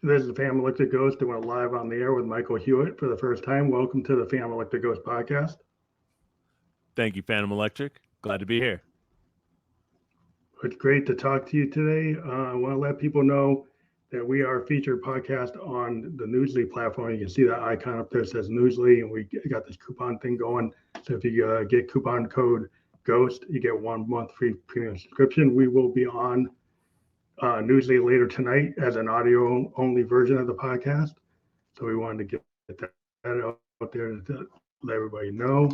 This is Family Electric Ghost, and we're live on the air with Michael Hewitt for the first time. Welcome to the Family Electric Ghost podcast. Thank you, Phantom Electric. Glad to be here. It's great to talk to you today. I want to let people know that we are a featured podcast on the Newsly platform. You can see that icon up there that says Newsly, and we got this coupon thing going. So if you get coupon code GHOST, you get 1 month free premium subscription. We will be on Newsly later tonight as an audio only version of the podcast. So we wanted to get that out there to let everybody know.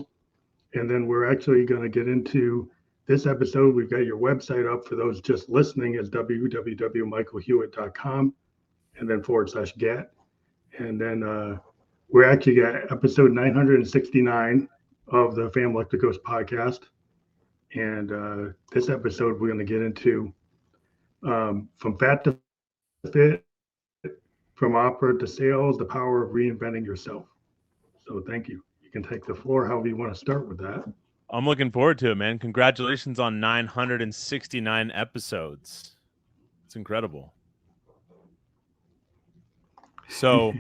And then we're actually going to get into this episode. We've got your website up for those just listening is www.michaelhewitt.com and then /get. And then we're actually at episode 969 of the Family Electric Ghost podcast. And this episode, we're going to get into from fat to fit, from opera to sales, the power of reinventing yourself. So thank you. You can take the floor however you want to start with that. I'm looking forward to it, man. Congratulations on 969 episodes. It's incredible. So,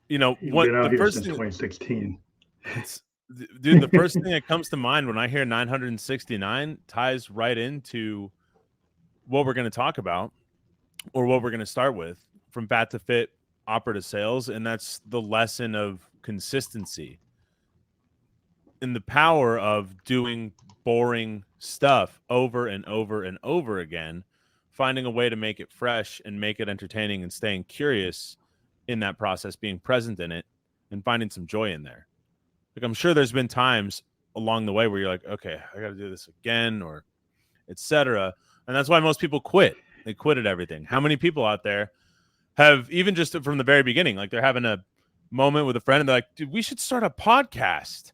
what the first thing 2016. Dude, the first thing that comes to mind when I hear 969 ties right into what we're going to talk about or what we're going to start with, from fat to fit, opera to sales, and that's the lesson of consistency and the power of doing boring stuff over and over and over again, finding a way to make it fresh and make it entertaining and staying curious in that process, being present in it and finding some joy in there. Like, I'm sure there's been times along the way where you're like, okay, I got to do this again, or etc. And that's why most people quit. They quit at everything. How many people out there have, even just from the very beginning, like they're having a moment with a friend and they're like, dude, we should start a podcast.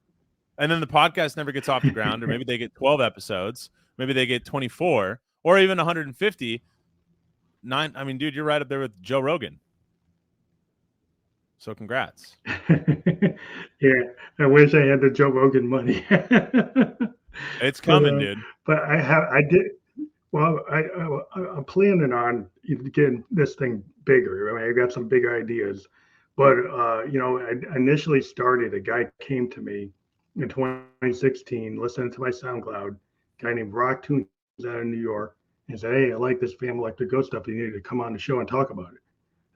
And then the podcast never gets off the ground, or maybe they get 12 episodes, maybe they get 24 or even 150. I mean, dude, you're right up there with Joe Rogan. So congrats. Yeah, I wish I had the Joe Rogan money. It's coming, dude. But I did. Well, I'm planning on getting this thing bigger. I mean, I got some big ideas, but I initially started. A guy came to me in 2016, listening to my SoundCloud. A guy named Rock Tunes out of New York, and said, "Hey, I like this Family Electric Ghost stuff. You need to come on the show and talk about it."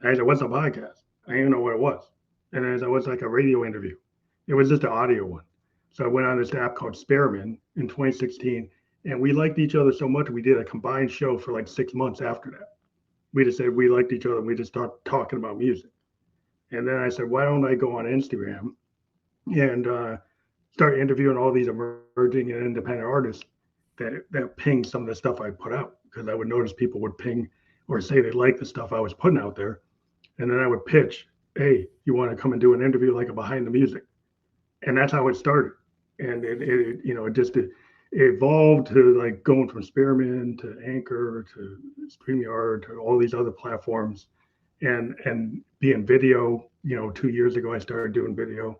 And I said, "What's a podcast?" I didn't even know what it was. And I said, "What's like a radio interview?" It was just an audio one. So I went on this app called Spearman in 2016, and we liked each other so much we did a combined show for like 6 months after that. We just said we liked each other, and we just started talking about music. And then I said, why don't I go on Instagram and start interviewing all these emerging and independent artists that ping some of the stuff I put out, because I would notice people would ping or say they like the stuff I was putting out there. And then I would pitch, hey, you want to come and do an interview like a behind the music? And that's how it started. And it evolved to like going from Spearman to Anchor to StreamYard to all these other platforms, and being video. 2 years ago I started doing video,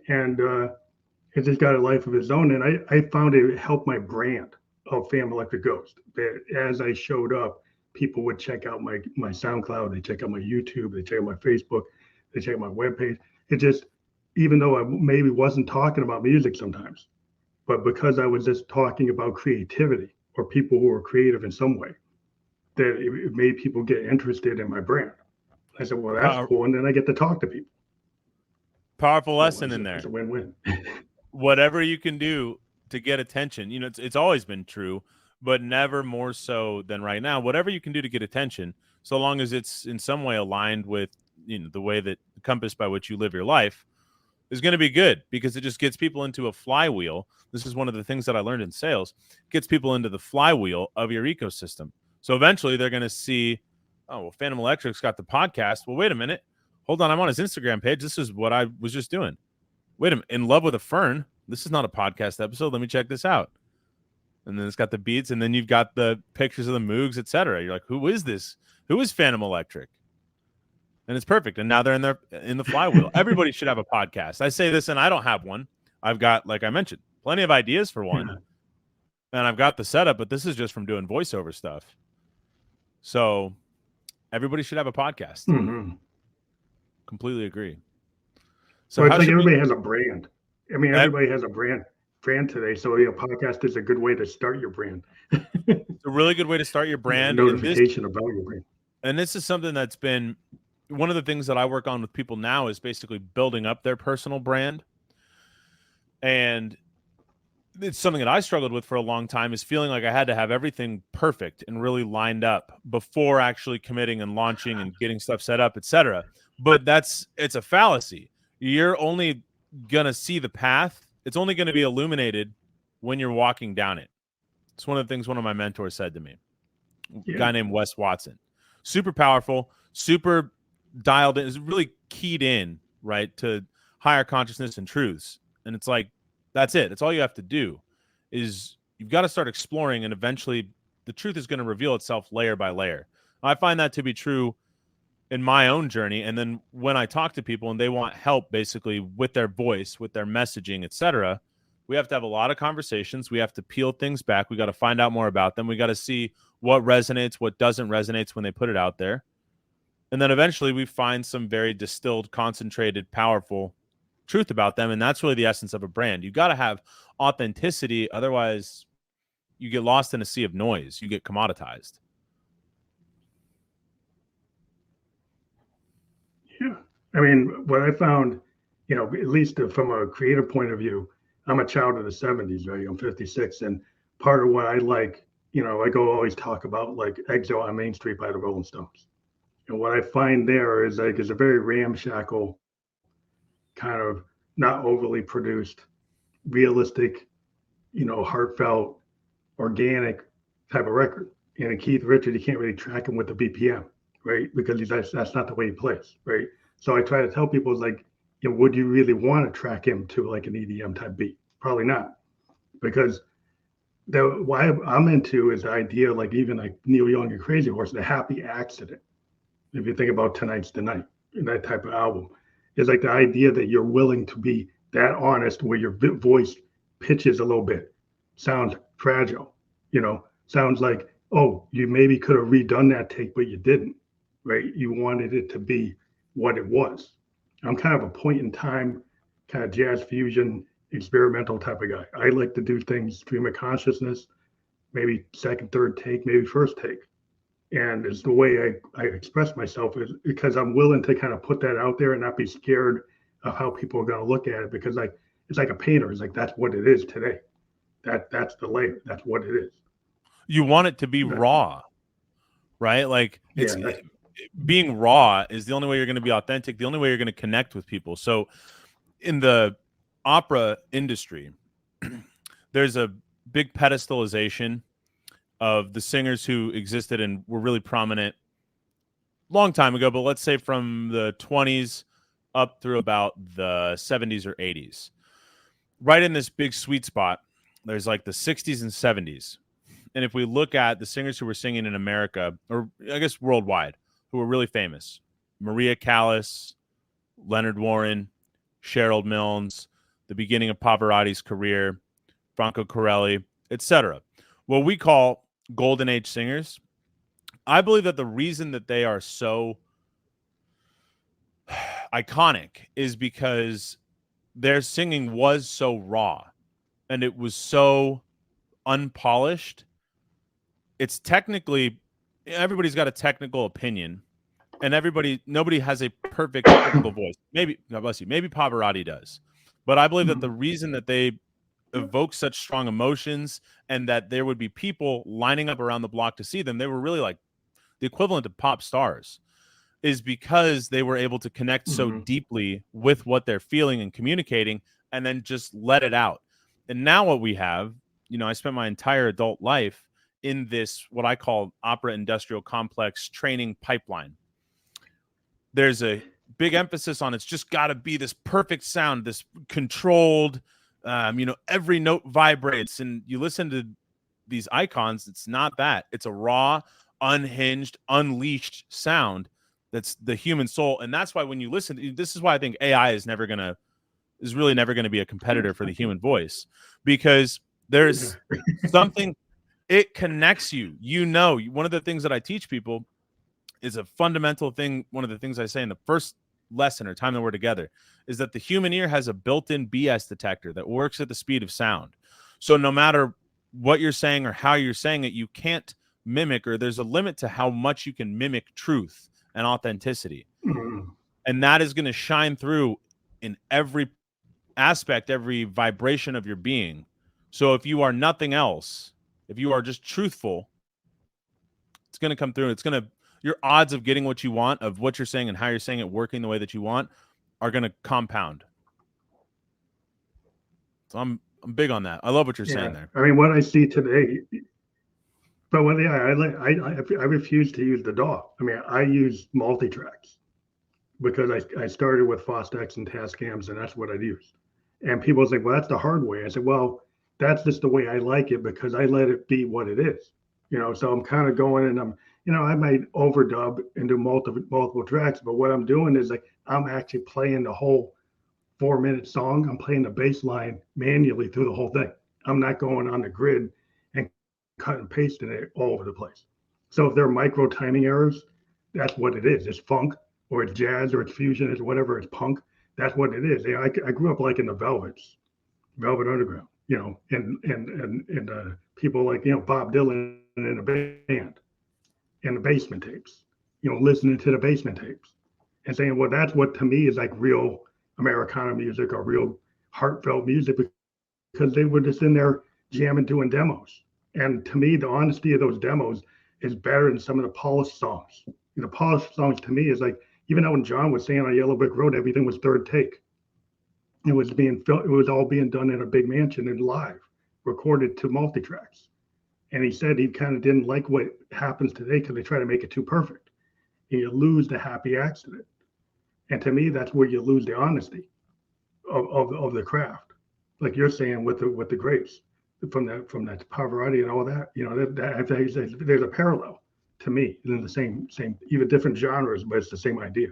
and it just got a life of its own. And I found it helped my brand of Family Electric Ghost. That as I showed up, people would check out my SoundCloud, they check out my YouTube, they check out my Facebook, they check out my webpage. It just, even though I maybe wasn't talking about music sometimes, but because I was just talking about creativity or people who were creative in some way, that it made people get interested in my brand. I said, well, that's cool. And then I get to talk to people. Powerful lesson in there. It's a win-win. Whatever you can do to get attention, it's always been true, but never more so than right now. Whatever you can do to get attention, so long as it's in some way aligned with, the way that the compass by which you live your life, is going to be good, because it just gets people into a flywheel. This is one of the things that I learned in sales. It gets people into the flywheel of your ecosystem. So eventually they're going to see, oh, well, Phantom Electric's got the podcast. Well, wait a minute. Hold on. I'm on his Instagram page. This is what I was just doing. Wait a minute. In Love with a Fern. This is not a podcast episode. Let me check this out. And then it's got the beats, and then you've got the pictures of the Moogs, etc. You're like, who is this? Who is Phantom Electric? And it's perfect. And now they're in the flywheel. Everybody should have a podcast. I say this, and I don't have one. I've got, like I mentioned, plenty of ideas for one. Yeah. And I've got the setup, but this is just from doing voiceover stuff. So Everybody should have a podcast. Mm-hmm. Completely agree. So Well, it's how like should everybody has a brand. I mean, we? everybody has a brand today. So a podcast is a good way to start your brand. It's a really good way to start your brand. Notification about your brand. And this is something that's been one of the things that I work on with people now is basically building up their personal brand. And it's something that I struggled with for a long time, is feeling like I had to have everything perfect and really lined up before actually committing and launching and getting stuff set up, etc. But it's a fallacy. You're only going to see the path. It's only going to be illuminated when you're walking down it. It's one of the things one of my mentors said to me, a guy named Wes Watson. Super powerful, super dialed in, is really keyed in, right, to higher consciousness and truths. And it's like, that's it. That's all you have to do, is you've got to start exploring, and eventually the truth is going to reveal itself layer by layer. I find that to be true in my own journey. And then when I talk to people and they want help basically with their voice, with their messaging, etc., we have to have a lot of conversations. We have to peel things back. We got to find out more about them. We got to see what resonates, what doesn't resonate when they put it out there. And then eventually we find some very distilled, concentrated, powerful truth about them. And that's really the essence of a brand. You got to have authenticity. Otherwise, you get lost in a sea of noise. You get commoditized. Yeah. I mean, what I found, at least from a creative point of view, I'm a child of the 70s, right? I'm 56. And part of what I like, I always talk about like Exile on Main Street by the Rolling Stones. And what I find there is like, it's a very ramshackle, kind of not overly produced, realistic, heartfelt, organic type of record. And in Keith Richards, you can't really track him with the BPM, right? Because that's not the way he plays, right? So I try to tell people, it's like, would you really want to track him to like an EDM type beat? Probably not, because why I'm into is the idea, like even like Neil Young and Crazy Horse, the happy accident. If you think about Tonight's the Night, that type of album, is like the idea that you're willing to be that honest, where your voice pitches a little bit, sounds fragile, sounds like, oh, you maybe could have redone that take, but you didn't, right? You wanted it to be what it was. I'm kind of a point in time, kind of jazz fusion, experimental type of guy. I like to do things stream of consciousness, maybe second, third take, maybe first take. And it's the way I express myself, is because I'm willing to kind of put that out there and not be scared of how people are going to look at it, because it's like a painter. It's like, that's what it is today. That's the layer. That's what it is. You want it to be raw, right? Like being raw is the only way you're going to be authentic, the only way you're going to connect with people. So in the opera industry, there's a big pedestalization of the singers who existed and were really prominent long time ago, but let's say from the 20s up through about the 70s or 80s. Right in this big sweet spot, there's like the 60s and 70s. And if we look at the singers who were singing in America, or I guess worldwide, who were really famous, Maria Callas, Leonard Warren, Cheryl Milnes, the beginning of Pavarotti's career, Franco Corelli, etc. What we call golden age singers, I believe that the reason that they are so iconic is because their singing was so raw and it was so unpolished. It's technically, everybody's got a technical opinion, and nobody has a perfect technical voice. Maybe, God bless you, maybe Pavarotti does. But I believe that the reason that they evoke such strong emotions and that there would be people lining up around the block to see them, they were really like the equivalent of pop stars, is because they were able to connect so deeply with what they're feeling and communicating, and then just let it out. And now what we have, I spent my entire adult life in this, what I call opera industrial complex training pipeline. There's a big emphasis on, it's just got to be this perfect sound, this controlled, every note vibrates. And you listen to these icons, it's not that. It's a raw, unhinged, unleashed sound that's the human soul. And that's why when you listen, this is why I think AI is really never going to be a competitor for the human voice, because there's something, it connects you. One of the things that I teach people is a fundamental thing. One of the things I say in the first lesson or time that we're together is that the human ear has a built-in BS detector that works at the speed of sound. So no matter what you're saying or how you're saying it, you can't mimic, or there's a limit to how much you can mimic truth and authenticity. Mhm. And that is going to shine through in every aspect, every vibration of your being. So if you are nothing else, if you are just truthful, it's going to come through. It's going to, your odds of getting what you want, of what you're saying and how you're saying it working the way that you want, are going to compound. So I'm big on that. I love what you're saying Yeah, there. I mean, what I see today, but when I refuse to use the DAW. I mean, I use multi-tracks because I started with Fostex and Tascams, and that's what I used. And people say, well, that's the hard way. I said, well, that's just the way I like it because I let it be what it is. So I'm kind of going and I might overdub and do multiple tracks, but what I'm doing is like I'm actually playing the whole 4-minute song. I'm playing the bass line manually through the whole thing. I'm not going on the grid and cut and pasting it all over the place. So if there are micro timing errors, that's what it is. It's funk or it's jazz or it's fusion, it's whatever, it's punk. That's what it is. I grew up like in the Velvets, Velvet Underground, and people like Bob Dylan in a band and the basement tapes, listening to the basement tapes and saying, well, that's what to me is like real Americana music or real heartfelt music because they were just in there jamming, doing demos. And to me, the honesty of those demos is better than some of the polished songs. The polished songs to me is like, even though when John was saying on Yellow Brick Road, everything was third take. It was it was all being done in a big mansion and live, recorded to multi-tracks. And he said he kind of didn't like what happens today because they try to make it too perfect. And you lose the happy accident. And to me, that's where you lose the honesty of the craft. Like you're saying with the grapes from that Pavarotti and all that, there's a parallel to me in the same even different genres, but it's the same idea.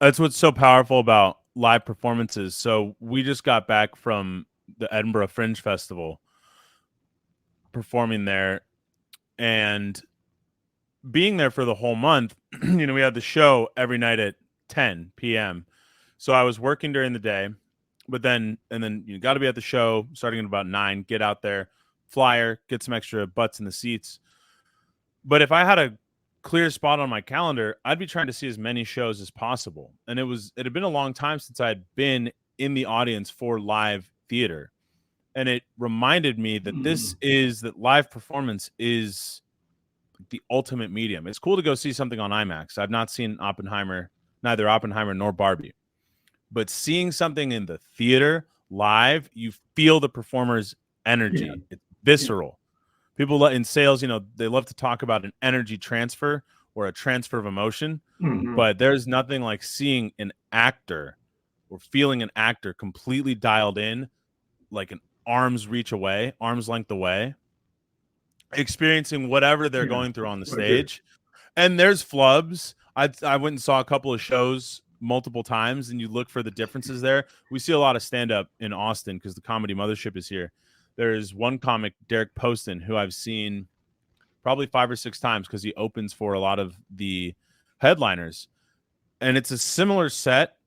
That's what's so powerful about live performances. So we just got back from the Edinburgh Fringe Festival, performing there, and being there for the whole month. We had the show every night at 10 p.m. So I was working during the day, but then you got to be at the show starting at about 9, get out there, flyer, get some extra butts in the seats. But if I had a clear spot on my calendar, I'd be trying to see as many shows as possible. And it had been a long time since I'd been in the audience for live theater. And it reminded me that that live performance is the ultimate medium. It's cool to go see something on IMAX. I've not seen neither Oppenheimer nor Barbie. But seeing something in the theater live, you feel the performer's energy. Yeah. It's visceral. Yeah. People in sales, they love to talk about an energy transfer or a transfer of emotion. Mm-hmm. But there's nothing like seeing an actor or feeling an actor completely dialed in, like an arm's length away, experiencing whatever they're going through on the stage. And there's flubs. I went and saw a couple of shows multiple times, and you look for the differences there. We see a lot of stand-up in Austin because the Comedy Mothership is here. There's one comic, Derek Poston, who I've seen probably 5 or 6 times because he opens for a lot of the headliners. And it's a similar set.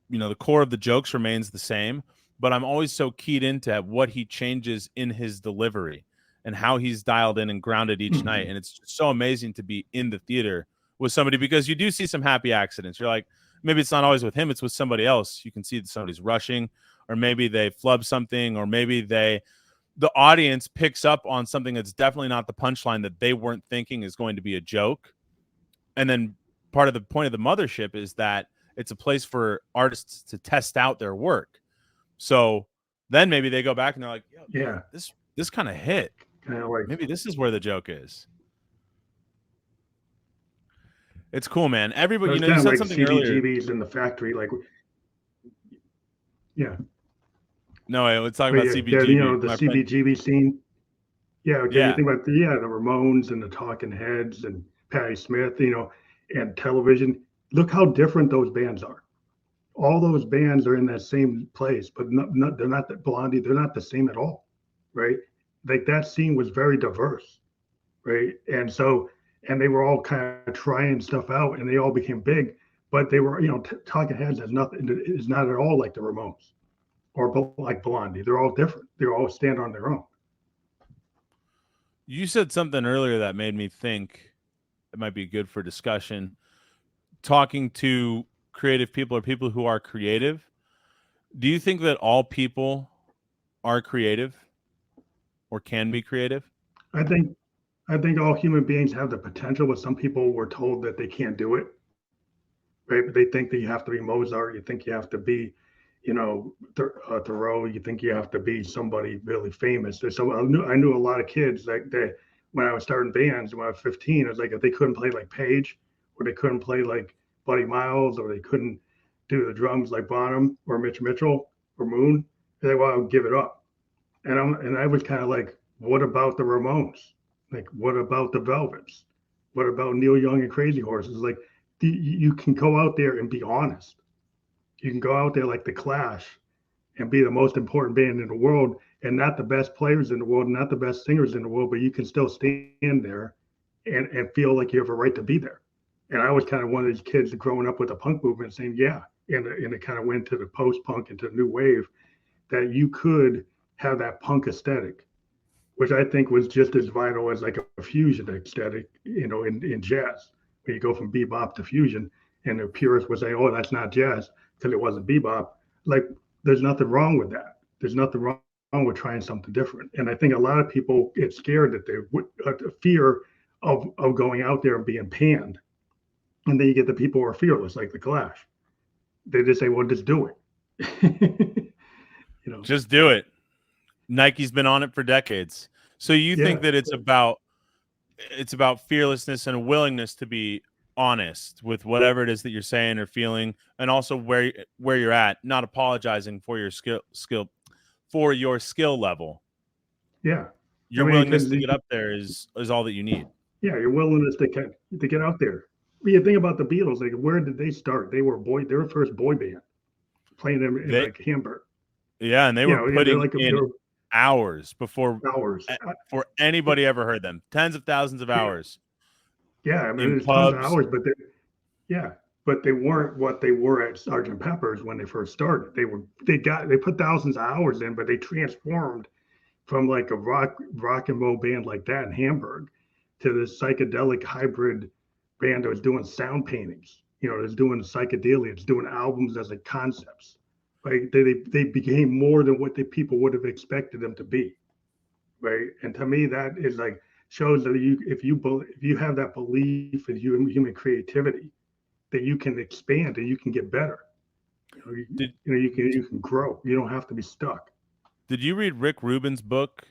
The core of the jokes remains the same, but I'm always so keyed into what he changes in his delivery and how he's dialed in and grounded each night. And it's so amazing to be in the theater with somebody, because you do see some happy accidents. You're like, maybe it's not always with him, it's with somebody else. You can see that somebody's rushing, or maybe they flub something, or maybe the audience picks up on something that's definitely not the punchline that they weren't thinking is going to be a joke. And then part of the point of the mothership is that it's a place for artists to test out their work. So then maybe they go back and they're like, yeah, this kind of hit. Maybe this is where the joke is. It's cool, man. Everybody, you said like something CBGBs earlier in the factory, like, yeah. No, let's talk about CBGB. The CBGB scene. Yeah, okay. You think about the Ramones and the Talking Heads and Patti Smith, and television. Look how different those bands are. All those bands are in that same place, but they're not that Blondie. They're not the same at all, right? Like that scene was very diverse, right? And so and they were all kind of trying stuff out, and they all became big. But they were, Talking Heads has nothing, is not at all like the Ramones or like Blondie. They're all different. They all stand on their own. You said something earlier that made me think it might be good for discussion. Talking to creative people or people who are creative, do you think that all people are creative or can be creative? I think I think all human beings have the potential, but some people were told that they can't do it. Right? They think that you have to be Mozart. You think you have to be, Thoreau. You think you have to be somebody really famous. So I knew a lot of kids that when I was starting bands when I was 15, it was like if they couldn't play like Page, or they couldn't play like Buddy Miles, or they couldn't do the drums like Bonham or Mitch Mitchell or Moon, they well, I would give it up. And I was kind of like, what about the Ramones? Like, what about the Velvets? What about Neil Young and Crazy Horses? Like, you can go out there and be honest. You can go out there like the Clash and be the most important band in the world, and not the best players in the world, not the best singers in the world, but you can still stand there and feel like you have a right to be there. And I was kind of one of these kids growing up with the punk movement saying, yeah, and it kind of went to the post punk and to the new wave, that you could have that punk aesthetic, which I think was just as vital as like a fusion aesthetic, in jazz. When you go from bebop to fusion, and the purists would say, "Oh, that's not jazz because it wasn't bebop." Like, there's nothing wrong with that. There's nothing wrong with trying something different. And I think a lot of people get scared that they would fear of going out there and being panned, and then you get the people who are fearless, like the Clash. They just say, "Well, just do it." Just do it. Nike's been on it for decades. So you think that it's about fearlessness and a willingness to be honest with whatever it is that you're saying or feeling, and also where you're at, not apologizing for your skill level. Yeah. Your willingness to get up there is all that you need. Yeah, your willingness to get out there. When you think about the Beatles, like, where did they start? They were first boy band, playing them in like Hamburg. Yeah, and they were putting in hours before anybody ever heard them. Tens of thousands of hours. Yeah, I mean, there's tons of hours, but they weren't what they were at Sgt. Pepper's when they first started. They put thousands of hours in, but they transformed from like a rock and roll band like that in Hamburg to this psychedelic hybrid band that was doing sound paintings. It's doing psychedelia, it's doing albums as like concepts. Right? They became more than what the people would have expected them to be. Right? And to me, that is like shows that if you have that belief in human creativity, that you can expand and you can get better. You can grow. You don't have to be stuck. Did you read Rick Rubin's book,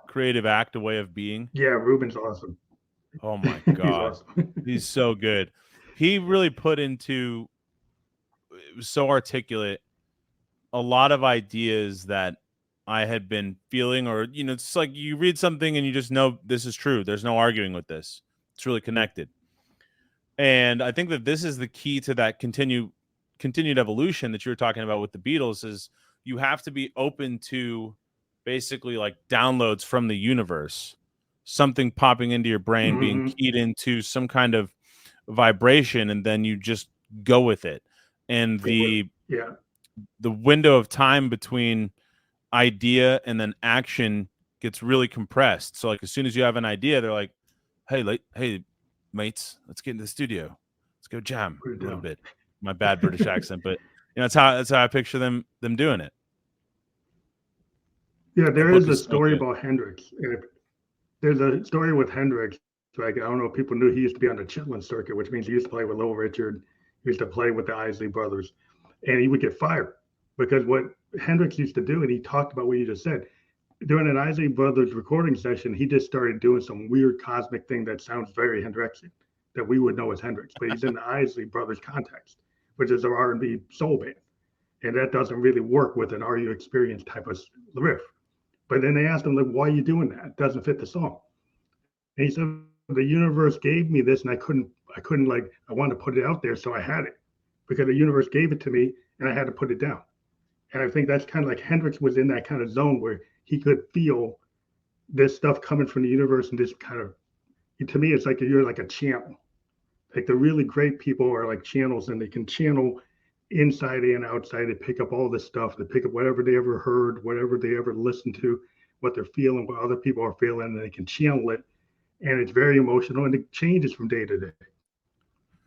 Creative Act: A Way of Being? Yeah, Rubin's awesome. Oh my God. Awesome. He's so good. He really put into, it was so articulate, a lot of ideas that I had been feeling, or, it's like you read something and you just know this is true. There's no arguing with this. It's really connected. And I think that this is the key to that continued evolution that you were talking about with the Beatles, is you have to be open to basically like downloads from the universe, something popping into your brain, being keyed into some kind of vibration, and then you just go with it. And the window of time between idea and then action gets really compressed. So like as soon as you have an idea, they're like, hey mates, let's get into the studio, let's go jam a little bit. My bad British accent, but that's how I picture them doing it. Yeah, there is a story about Hendrix. There's a story with Hendrix. Like, I don't know if people knew, he used to be on the Chitlin circuit, which means he used to play with Little Richard. He used to play with the Isley Brothers, and he would get fired because what Hendrix used to do, and he talked about what you just said, during an Isley Brothers recording session, he just started doing some weird cosmic thing that sounds very Hendrixian, that we would know as Hendrix, but he's in the Isley Brothers context, which is an R&B soul band, and that doesn't really work with an Are You Experienced type of riff. But then they asked him, like, why are you doing that? It doesn't fit the song. And he said, the universe gave me this, and I couldn't like, I wanted to put it out there, so I had it because the universe gave it to me, and I had to put it down. And I think that's kind of like Hendrix was in that kind of zone where he could feel this stuff coming from the universe and just kind of to me, it's like you're like a channel. Like the really great people are like channels, and they can channel inside and outside. They pick up all this stuff. They pick up whatever they ever heard, whatever they ever listened to, what they're feeling, what other people are feeling, and they can channel it. And it's very emotional, and it changes from day to day.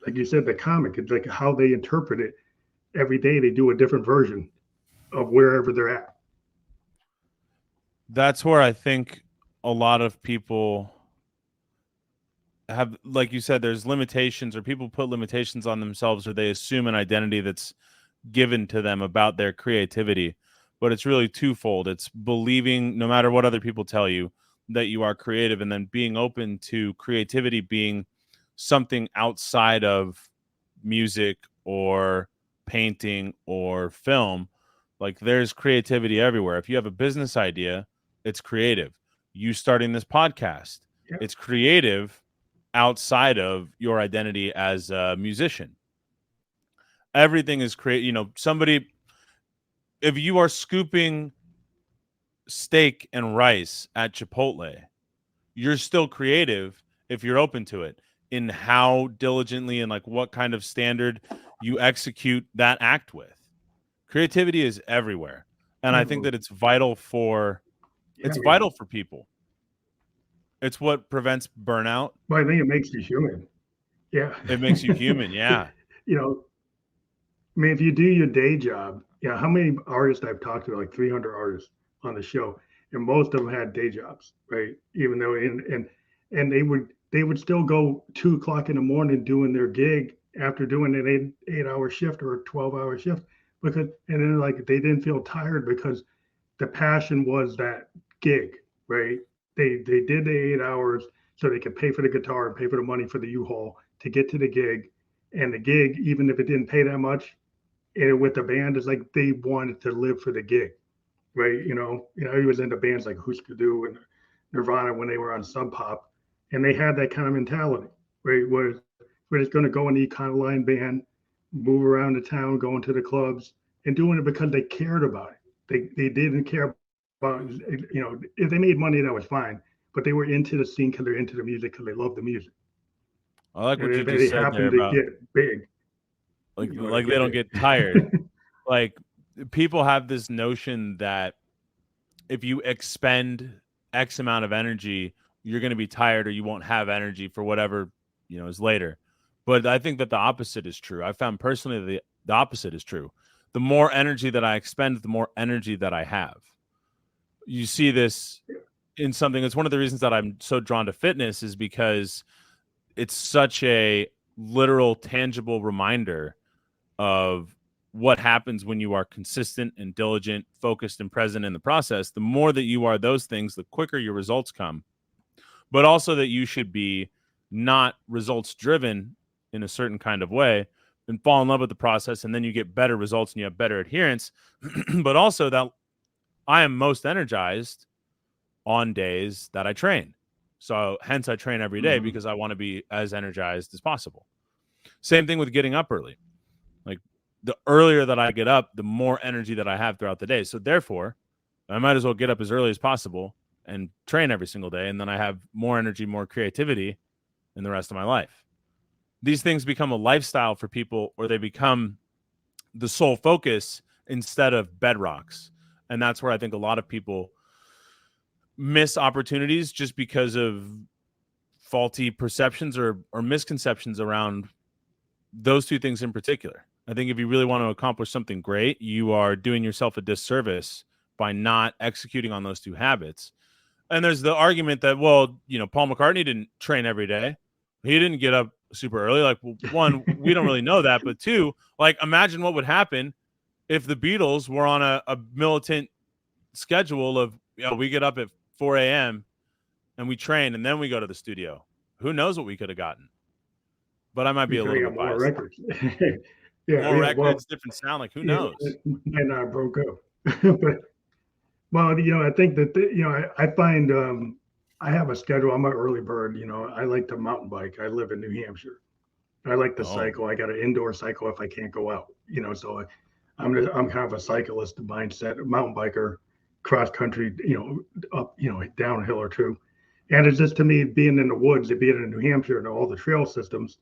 Like you said, the comic, it's like how they interpret it. Every day they do a different version of wherever they're at. That's where I think a lot of people have, like you said, there's limitations, or people put limitations on themselves, or they assume an identity that's given to them about their creativity. But it's really twofold. It's believing, no matter what other people tell you, that you are creative, and then being open to creativity being something outside of music or painting or film. Like, there's creativity everywhere. If you have a business idea, it's creative. You starting this podcast, Yeah. it's creative outside of your identity as a musician. Everything is creative. You know, somebody, if you are scooping steak and rice at Chipotle, you're still creative if you're open to it, in how diligently and like what kind of standard you execute that act with. Creativity is everywhere. And I think that it's vital for people. It's what prevents burnout. Well, I think it makes you human. Yeah. It makes you human. Yeah. You know, I mean, if you do your day job, yeah, how many artists I've talked to, like 300 artists on the show, and most of them had day jobs, right? Even though, and they would still go 2 o'clock in the morning doing their gig after doing an 8 hour shift or a 12 hour shift, because, and then like they didn't feel tired because the passion was that gig, right? They did the 8 hours so they could pay for the guitar and pay for the money for the U-Haul to get to the gig, and the gig, even if it didn't pay that much, and with the band, is like they wanted to live for the gig, right? He was into bands like Husker Du and Nirvana when they were on Sub Pop, and they had that kind of mentality, right? Where we're just going to go in the Econoline band, move around the town, going to the clubs, and doing it because they cared about it. They didn't care about, if they made money, that was fine, but they were into the scene because they're into the music, because they love the music. I like what And you if just they said there happen to about get big, like they don't get tired. Like, people have this notion that if you expend X amount of energy, you're going to be tired, or you won't have energy for whatever, is later. But I think that the opposite is true. I found personally the opposite is true. The more energy that I expend, the more energy that I have. You see this in something. It's one of the reasons that I'm so drawn to fitness, is because it's such a literal, tangible reminder of what happens when you are consistent and diligent, focused and present in the process. The more that you are those things, the quicker your results come. But also that you should be not results driven in a certain kind of way, and fall in love with the process, and then you get better results and you have better adherence. But also that I am most energized on days that I train. So hence I train every day, because I want to be as energized as possible. Same thing with getting up early. Like, the earlier that I get up, the more energy that I have throughout the day. So therefore, I might as well get up as early as possible and train every single day. And then I have more energy, more creativity in the rest of my life. These things become a lifestyle for people, or they become the sole focus instead of bedrocks. And that's where I think a lot of people miss opportunities, just because of faulty perceptions or misconceptions around those two things in particular. I think if you really want to accomplish something great, you are doing yourself a disservice by not executing on those two habits. And there's the argument that, well, Paul McCartney didn't train every day. He didn't get up super early. Like, well, one, we don't really know that. But two, like, imagine what would happen if the Beatles were on a militant schedule of, we get up at 4 a.m. and we train, and then we go to the studio. Who knows what we could have gotten? But I might be a little bit biased. More records. More records, different sound. Like, who knows? And I broke up. But, well, I think that, I find I have a schedule. I'm an early bird. I like to mountain bike. I live in New Hampshire. I like to cycle. I got an indoor cycle if I can't go out. So I'm kind of a cyclist mindset, a mountain biker, cross country, up, downhill or two. And it's just to me being in the woods, being in New Hampshire and all the trail systems,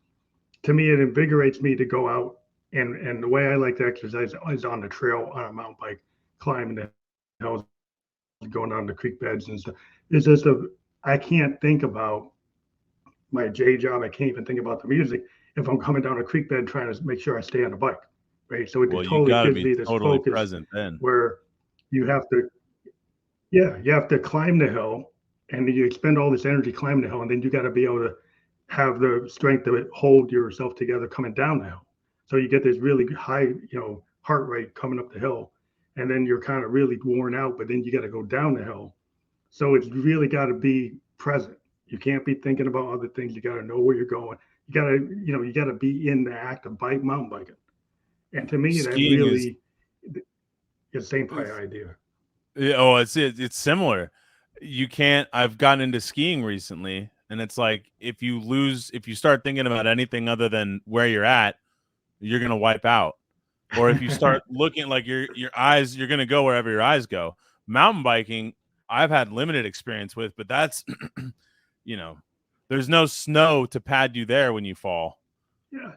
to me it invigorates me to go out and the way I like to exercise is on the trail on a mountain bike, climbing the hills, going down the creek beds and stuff. It's just I can't think about my J job. I can't even think about the music if I'm coming down a creek bed trying to make sure I stay on the bike, right? So it Well, you totally got to gives be me this totally focus present then. where you have to, yeah, you have to climb the hill and you expend all this energy climbing the hill, and then you got to be able to have the strength to hold yourself together coming down the hill. So you get this really high, heart rate coming up the hill, and then you're kind of really worn out, but then you got to go down the hill. So it's really got to be present. You can't be thinking about other things. You got to know where you're going. You got to be in the act of mountain biking. And to me, that Skiing is really is the same kind of idea. it's similar. You can't. I've gotten into skiing recently, and it's like if you start thinking about anything other than where you're at, you're gonna wipe out. Or if you start looking like your eyes, you're gonna go wherever your eyes go. Mountain biking, I've had limited experience with, but that's there's no snow to pad you there when you fall. Yeah.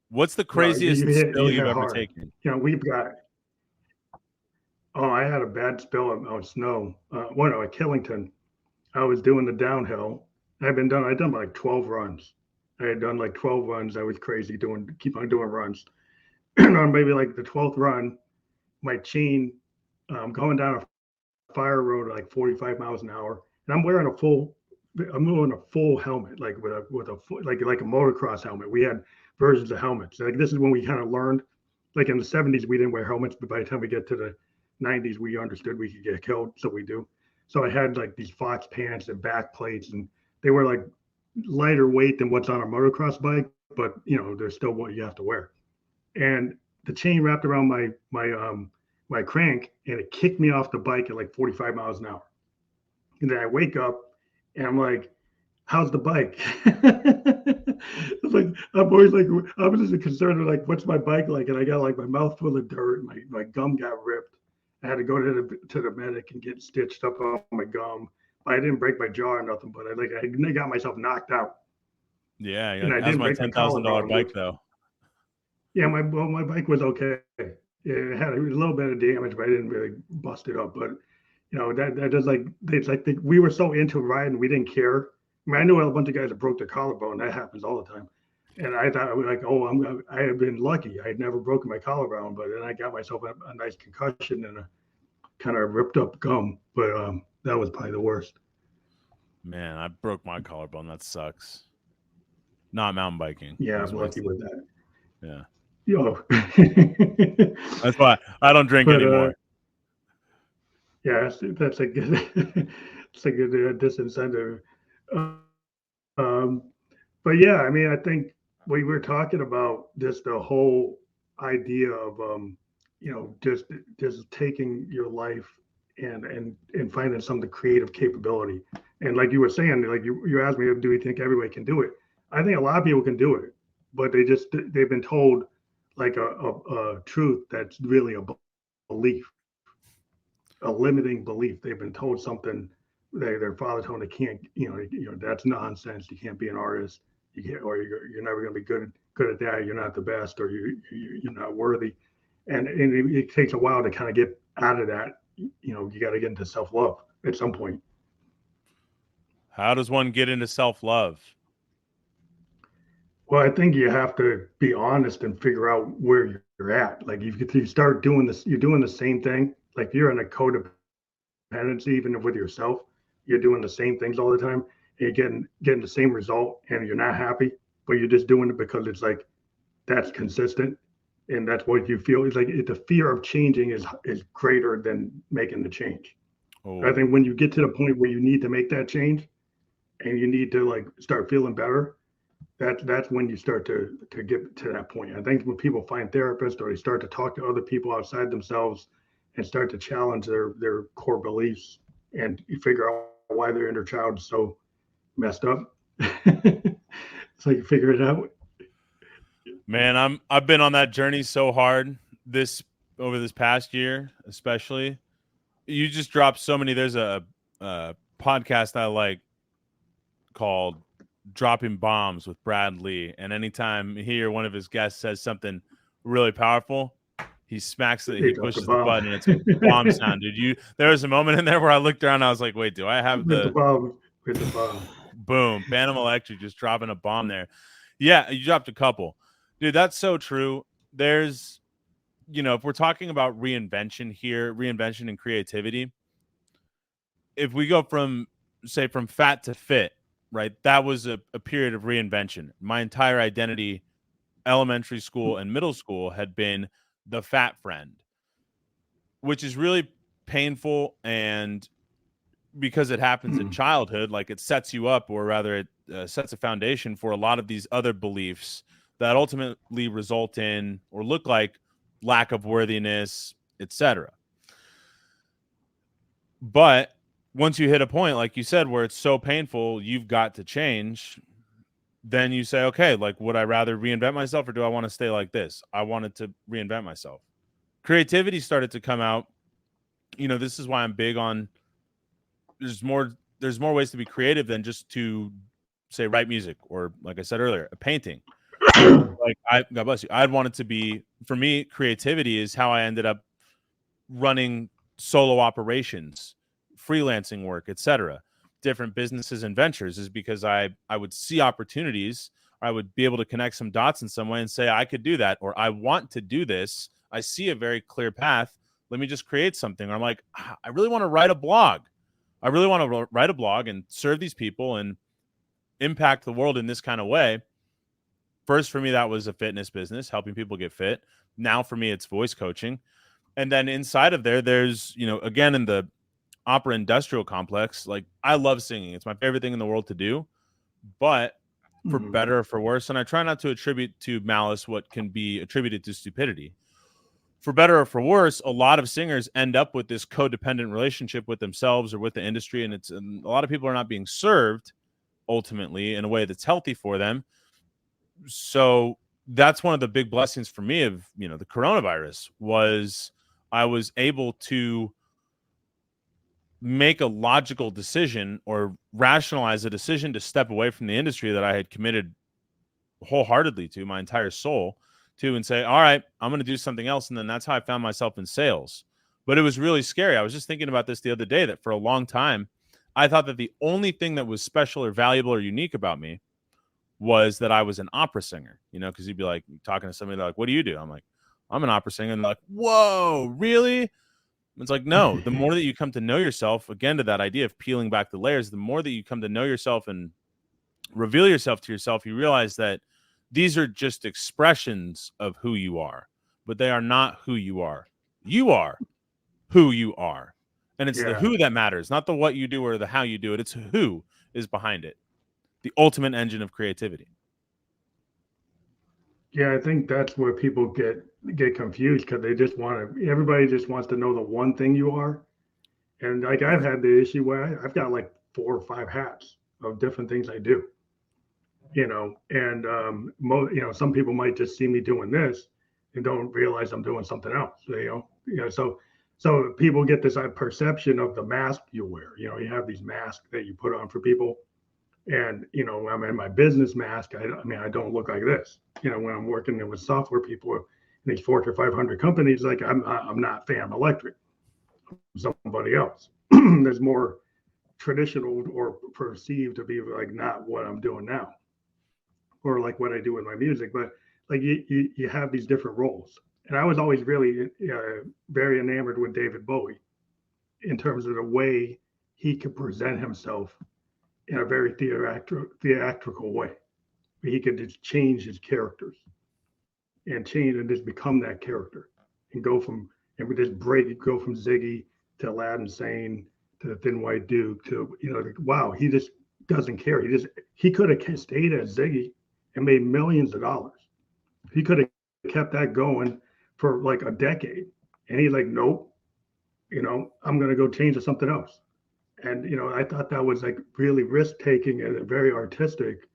What's the Well, craziest spill you you've hit ever hard. taken? We've got. Oh, I had a bad spill of snow. At Killington, I was doing the downhill. I'd done like 12 runs. I had done like 12 runs. I was crazy keep on doing runs. On maybe like the 12th run, my chain, going down a fire road at like 45 miles an hour, and I'm wearing a full helmet, like with a like a motocross helmet. We had versions of helmets. Like this is when we kind of learned. Like in the 70s, we didn't wear helmets, but by the time we get to the 90s, we understood we could get killed, so we do. So I had like these Fox pants and back plates, and they were like lighter weight than what's on a motocross bike, but they're still what you have to wear. And the chain wrapped around my crank, and it kicked me off the bike at like 45 miles an hour. And then I wake up, and I'm like, "How's the bike?" It's like I'm always like I was just concerned with like what's my bike like, and I got like my mouth full of dirt, my gum got ripped. I had to go to the medic and get stitched up on my gum. I didn't break my jaw or nothing, but I got myself knocked out, Yeah, you're and like, I how's didn't my break my $10,000 collarbone, bike which though? yeah, my bike was okay. It had a little bit of damage, but I didn't really bust it up. But that does like it's like we were so into riding, we didn't care. I mean, I knew a bunch of guys that broke their collarbone. That happens all the time. And I thought I was like, oh, I had been lucky. I had never broken my collarbone, but then I got myself a nice concussion and a kind of ripped up gum. But that was probably the worst. Man, I broke my collarbone. That sucks. Not mountain biking. It Yeah, was I'm lucky racing. with that. Yeah. Yo. That's why I don't drink But anymore. yeah, that's a good, it's a good disincentive. Um, but yeah, I mean, I think we were talking about just the whole idea of, just taking your life and finding some creative capability. And like you were saying, like you asked me, do we think everybody can do it? I think a lot of people can do it, but they've been told like a truth that's really a belief, a limiting belief. They've been told something. Their father told them they can't. That's nonsense. You can't be an artist. You can't, or you're never going to be good at that. You're not the best, or you're not worthy. And it takes a while to kind of get out of that. You got to get into self love at some point. How does one get into self-love? Well, I think you have to be honest and figure out where you're at. Like if you start doing this, you're doing the same thing. Like you're in a codependency, even with yourself. You're doing the same things all the time, and you're getting the same result, and you're not happy, but you're just doing it because it's like that's consistent, and that's what you feel. It's like the fear of changing is greater than making the change. I Oh, think when you get to the point where you need to make that change, and you need to like start feeling better, that's when you start to get to that point. I think when people find therapists or they start to talk to other people outside themselves and start to challenge their core beliefs and you figure out why their inner child is so messed up. So you figure it out. man, I've been on that journey so hard this over this past year, especially. You just dropped so many. There's a podcast I like called Dropping Bombs with Brad Lee. And anytime he or one of his guests says something really powerful, he smacks it, he pushes the button, and it's a bomb sound, dude. There was a moment in there where I looked around and I was like, wait, do I have with the bomb? With the bomb. Boom. Phantom Electric just dropping a bomb there. Yeah, you dropped a couple. Dude, that's so true. There's, if we're talking about reinvention here, reinvention and creativity, if we go from fat to fit, right? That was a period of reinvention. My entire identity, elementary school and middle school, had been the fat friend, which is really painful. And because it happens in childhood, like, it sets you up, or rather it sets a foundation for a lot of these other beliefs that ultimately result in or look like lack of worthiness, etc. But once you hit a point, like you said, where it's so painful, you've got to change, then you say, okay, like, would I rather reinvent myself, or do I want to stay like this? I wanted to reinvent myself. Creativity started to come out. This is why I'm big on there's more ways to be creative than just to say write music, or, like I said earlier, a painting. Like, God bless you. I'd want it to be, for me, creativity is how I ended up running solo operations, freelancing work, etc. Different businesses and ventures, is because I would see opportunities. I would be able to connect some dots in some way and say, I could do that, or I want to do this. I see a very clear path. Let me just create something. Or I'm like, I really want to write a blog. I really want to write a blog and serve these people and impact the world in this kind of way. First, for me, that was a fitness business, helping people get fit. Now, for me, it's voice coaching. And then inside of there's, again, in the opera industrial complex, like, I love singing. It's my favorite thing in the world to do. But for better or for worse, and I try not to attribute to malice what can be attributed to stupidity. For better or for worse, a lot of singers end up with this codependent relationship with themselves or with the industry, and a lot of people are not being served ultimately in a way that's healthy for them. So that's one of the big blessings for me of, the coronavirus, was I was able to make a logical decision, or rationalize a decision, to step away from the industry that I had committed wholeheartedly to, my entire soul to, and say, all right, I'm going to do something else. And then that's how I found myself in sales. But it was really scary. I was just thinking about this the other day, that for a long time, I thought that the only thing that was special or valuable or unique about me was that I was an opera singer, because you'd be like talking to somebody, like, what do you do? I'm like, I'm an opera singer. And they're like, whoa, really? It's like, no, the more that you come to know yourself, again, to that idea of peeling back the layers, the more that you come to know yourself and reveal yourself to yourself, you realize that these are just expressions of who you are, but they are not who you are. You are who you are. And it's the who that matters, not the what you do or the how you do it. It's who is behind it. The ultimate engine of creativity. Yeah, I think that's where people get confused, because everybody just wants to know the one thing you are. And like, I've had the issue where I've got like 4 or 5 hats of different things I do, and some people might just see me doing this and don't realize I'm doing something else, so people get this perception of the mask you wear. You have these masks that you put on for people. And, I'm in my business mask. I don't look like this. When I'm working with software people in these Fortune 500 companies, like, I'm not Phantom Electric, I'm somebody else. There's more traditional or perceived to be like not what I'm doing now, or like what I do in my music. But like, you have these different roles. And I was always really very enamored with David Bowie, in terms of the way he could present himself in a very theatrical way. He could just change his characters and just become that character, and go from Ziggy to Aladdin Sane to the Thin White Duke to, wow, he just doesn't care. He could have stayed as Ziggy and made millions of dollars. He could have kept that going for like a decade. And he's like, nope, I'm going to go change to something else. And, I thought that was like really risk taking and very artistic,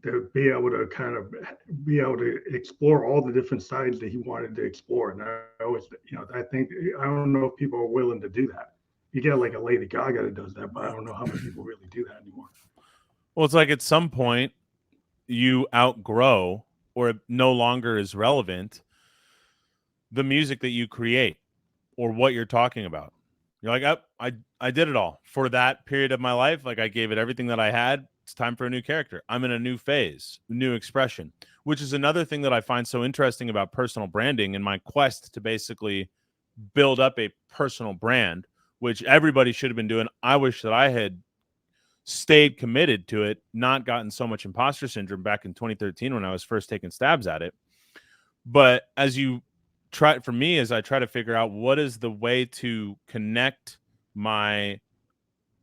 to be able to explore all the different sides that he wanted to explore. And I always, I don't know if people are willing to do that. You get like a Lady Gaga that does that, but I don't know how many people really do that anymore. Well, it's like at some point you outgrow or it no longer is relevant the music that you create or what you're talking about. You're like, oh, I did it all for that period of my life. Like I gave it everything that I had. It's time for a new character. I'm in a new phase, new expression, which is another thing that I find so interesting about personal branding and my quest to basically build up a personal brand, which everybody should have been doing. I wish that I had stayed committed to it, not gotten so much imposter syndrome back in 2013 when I was first taking stabs at it. But as you try, for me, as I try to figure out what is the way to connect my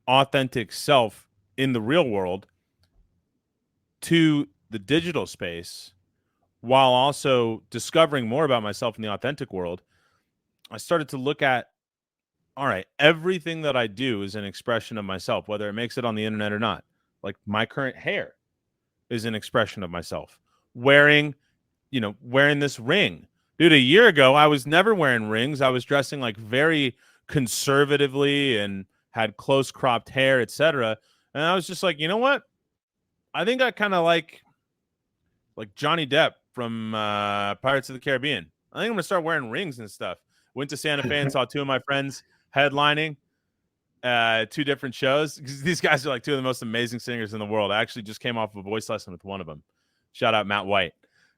authentic self in the real world to the digital space while also discovering more about myself in the authentic world, I started to look at, all right, everything that I do is an expression of myself, whether it makes it on the internet or not. Like my current hair is an expression of myself. Wearing this ring. Dude, a year ago, I was never wearing rings. I was dressing like very conservatively and had close cropped hair, etc. And I was just like, you know what? I think I kind of like Johnny Depp from Pirates of the Caribbean. I think I'm gonna start wearing rings and stuff. Went to Santa Fe and saw two of my friends headlining two different shows. These guys are like two of the most amazing singers in the world. I actually just came off of a voice lesson with one of them. Shout out Matt White.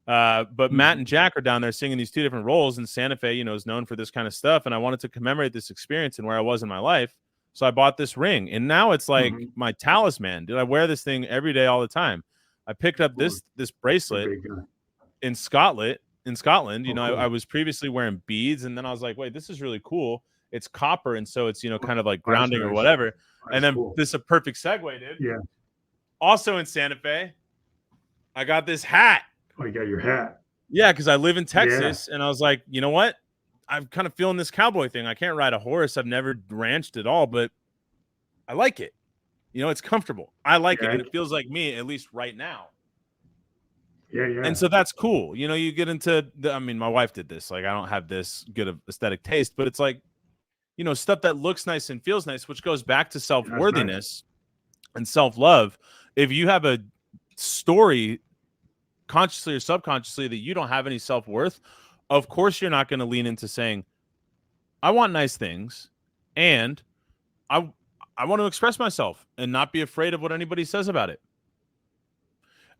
But Matt and Jack are down there singing these two different roles, and Santa Fe, is known for this kind of stuff. And I wanted to commemorate this experience and where I was in my life. So I bought this ring, and now it's like my talisman. Dude, I wear this thing every day, all the time. I picked up this bracelet in Scotland. Cool. I was previously wearing beads, and then I was like, wait, this is really cool. It's copper, and so it's kind of like grounding or whatever. And then this is a perfect segue, dude. Yeah. Also in Santa Fe, I got this hat. Oh, you got your hat. Yeah, because I live in Texas, and I was like, you know what? I'm kind of feeling this cowboy thing. I can't ride a horse. I've never ranched at all, but I like it. It's comfortable. I like it, and it feels like me, at least right now. Yeah. And so that's cool. You get into my wife did this. Like, I don't have this good of aesthetic taste, but it's like, stuff that looks nice and feels nice, which goes back to self-worthiness and self-love. If you have a story consciously or subconsciously that you don't have any self-worth, of course you're not going to lean into saying, I want nice things and I want to express myself and not be afraid of what anybody says about it.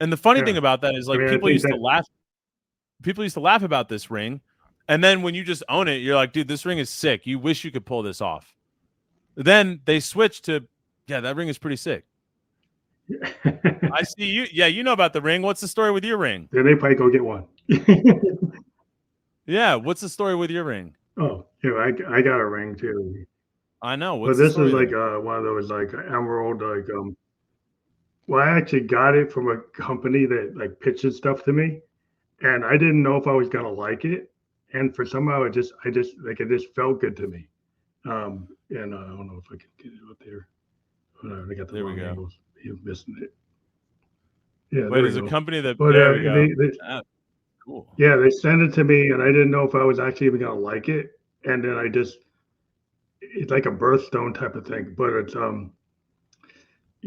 And the funny thing about that is people used to laugh about this ring. And then when you just own it, you're like, dude, this ring is sick. You wish you could pull this off. Then they switch to, yeah, that ring is pretty sick. I see you. Yeah, you know about the ring. What's the story with your ring? Then they probably go get one. Yeah, what's the story with your ring? Oh, I got a ring too. I know. But this is like one of those like emerald well, I actually got it from a company that pitches stuff to me, and I didn't know if I was gonna like it, and for somehow it just felt good to me. And I don't know if I can get it up there. I got the wrong angles. You're missing it. Yeah. Wait, there's a company that. But there we go. Cool. Yeah, they sent it to me, and I didn't know if I was actually even gonna like it, and then it's like a birthstone type of thing, but it's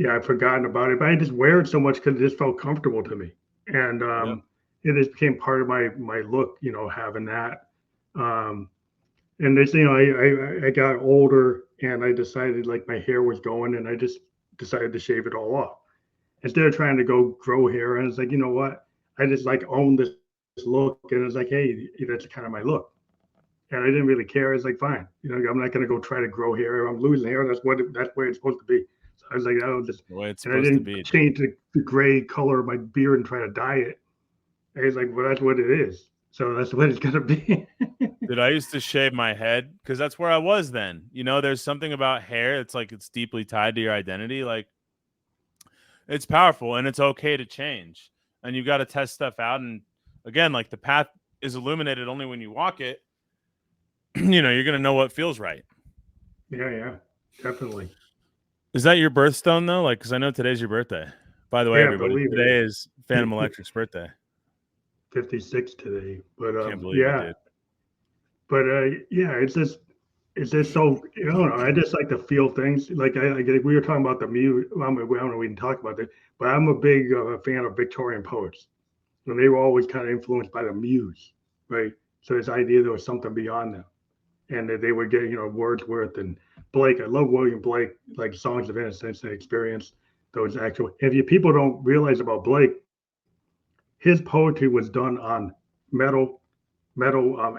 I've forgotten about it, but I just wear it so much because it just felt comfortable to me, and it just became part of my look, having that. And this, I got older, and I decided like my hair was going, and I just decided to shave it all off instead of trying to go grow hair. And it's like, you know what? I just like own this look, and it's like, hey, that's kind of my look. And I didn't really care. It's like, fine, I'm not going to go try to grow hair. I'm losing hair. That's where it's supposed to be. So I was like, oh, just, and I didn't change the gray color of my beard and try to dye it. And he's like, well, that's what it is. So that's what it's going to be. Dude, I used to shave my head because that's where I was then. There's something about hair. It's like it's deeply tied to your identity. Like, it's powerful, and it's okay to change. And you've got to test stuff out. And again, like the path is illuminated only when you walk it. You're going to know what feels right. Yeah, definitely. Is that your birthstone though? Like, because I know today's your birthday. By the way, everybody, today is Phantom Electric's birthday. 56 today, but can't believe it, dude. But it's just it's just so, I don't know. I just like to feel things. Like we were talking about the music. I don't know, we didn't talk about that, but I'm a big fan of Victorian poets, and they were always kind of influenced by the muse, right? So this idea there was something beyond them, and that they would get, Wordsworth and Blake. I love William Blake, like Songs of Innocence and Experience. Those actual. If you people don't realize about Blake, his poetry was done on metal,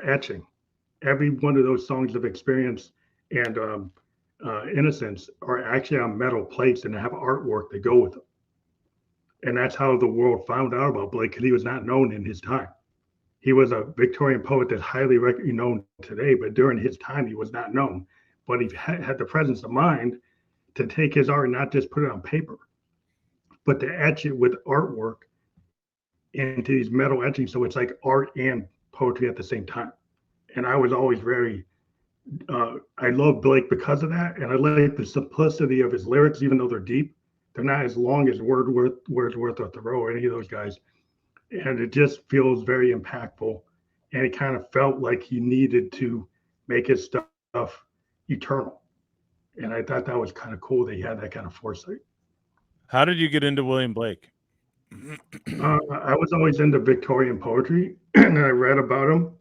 etching. Every one of those Songs of Experience and Innocence are actually on metal plates and have artwork that go with them. And that's how the world found out about Blake, because he was not known in his time. He was a Victorian poet that's highly known today, but during his time, he was not known. But he had the presence of mind to take his art and not just put it on paper, but to etch it with artwork into these metal etchings. So it's like art and poetry at the same time. And I was always I love Blake because of that. And I like the simplicity of his lyrics, even though they're deep. They're not as long as Wordsworth or Thoreau or any of those guys. And it just feels very impactful. And it kind of felt like he needed to make his stuff eternal. And I thought that was kind of cool that he had that kind of foresight. How did you get into William Blake? I was always into Victorian poetry, and I read about him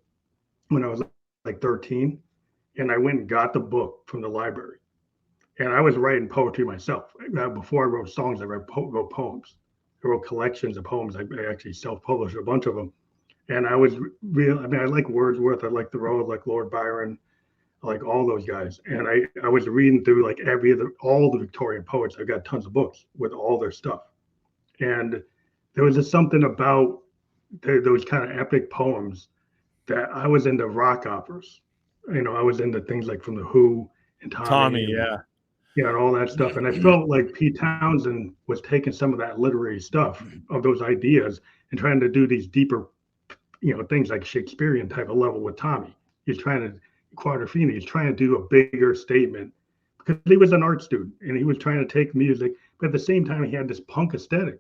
when I was like 13, and I went and got the book from the library. And I was writing poetry myself. Before I wrote songs, I wrote poems. I wrote collections of poems. I actually self-published a bunch of them. And I was I like Wordsworth, I like Thoreau, I like Lord Byron, I like all those guys. And I was reading through like all the Victorian poets. I've got tons of books with all their stuff. And there was just something about those kind of epic poems that I was into rock operas. I was into things like from the Who and Tommy and all that stuff. And I felt like Pete Townsend was taking some of that literary stuff of those ideas and trying to do these deeper, things like Shakespearean type of level with Tommy. He's trying to Quadrophenia. He's trying to do a bigger statement because he was an art student and he was trying to take music, but at the same time he had this punk aesthetic.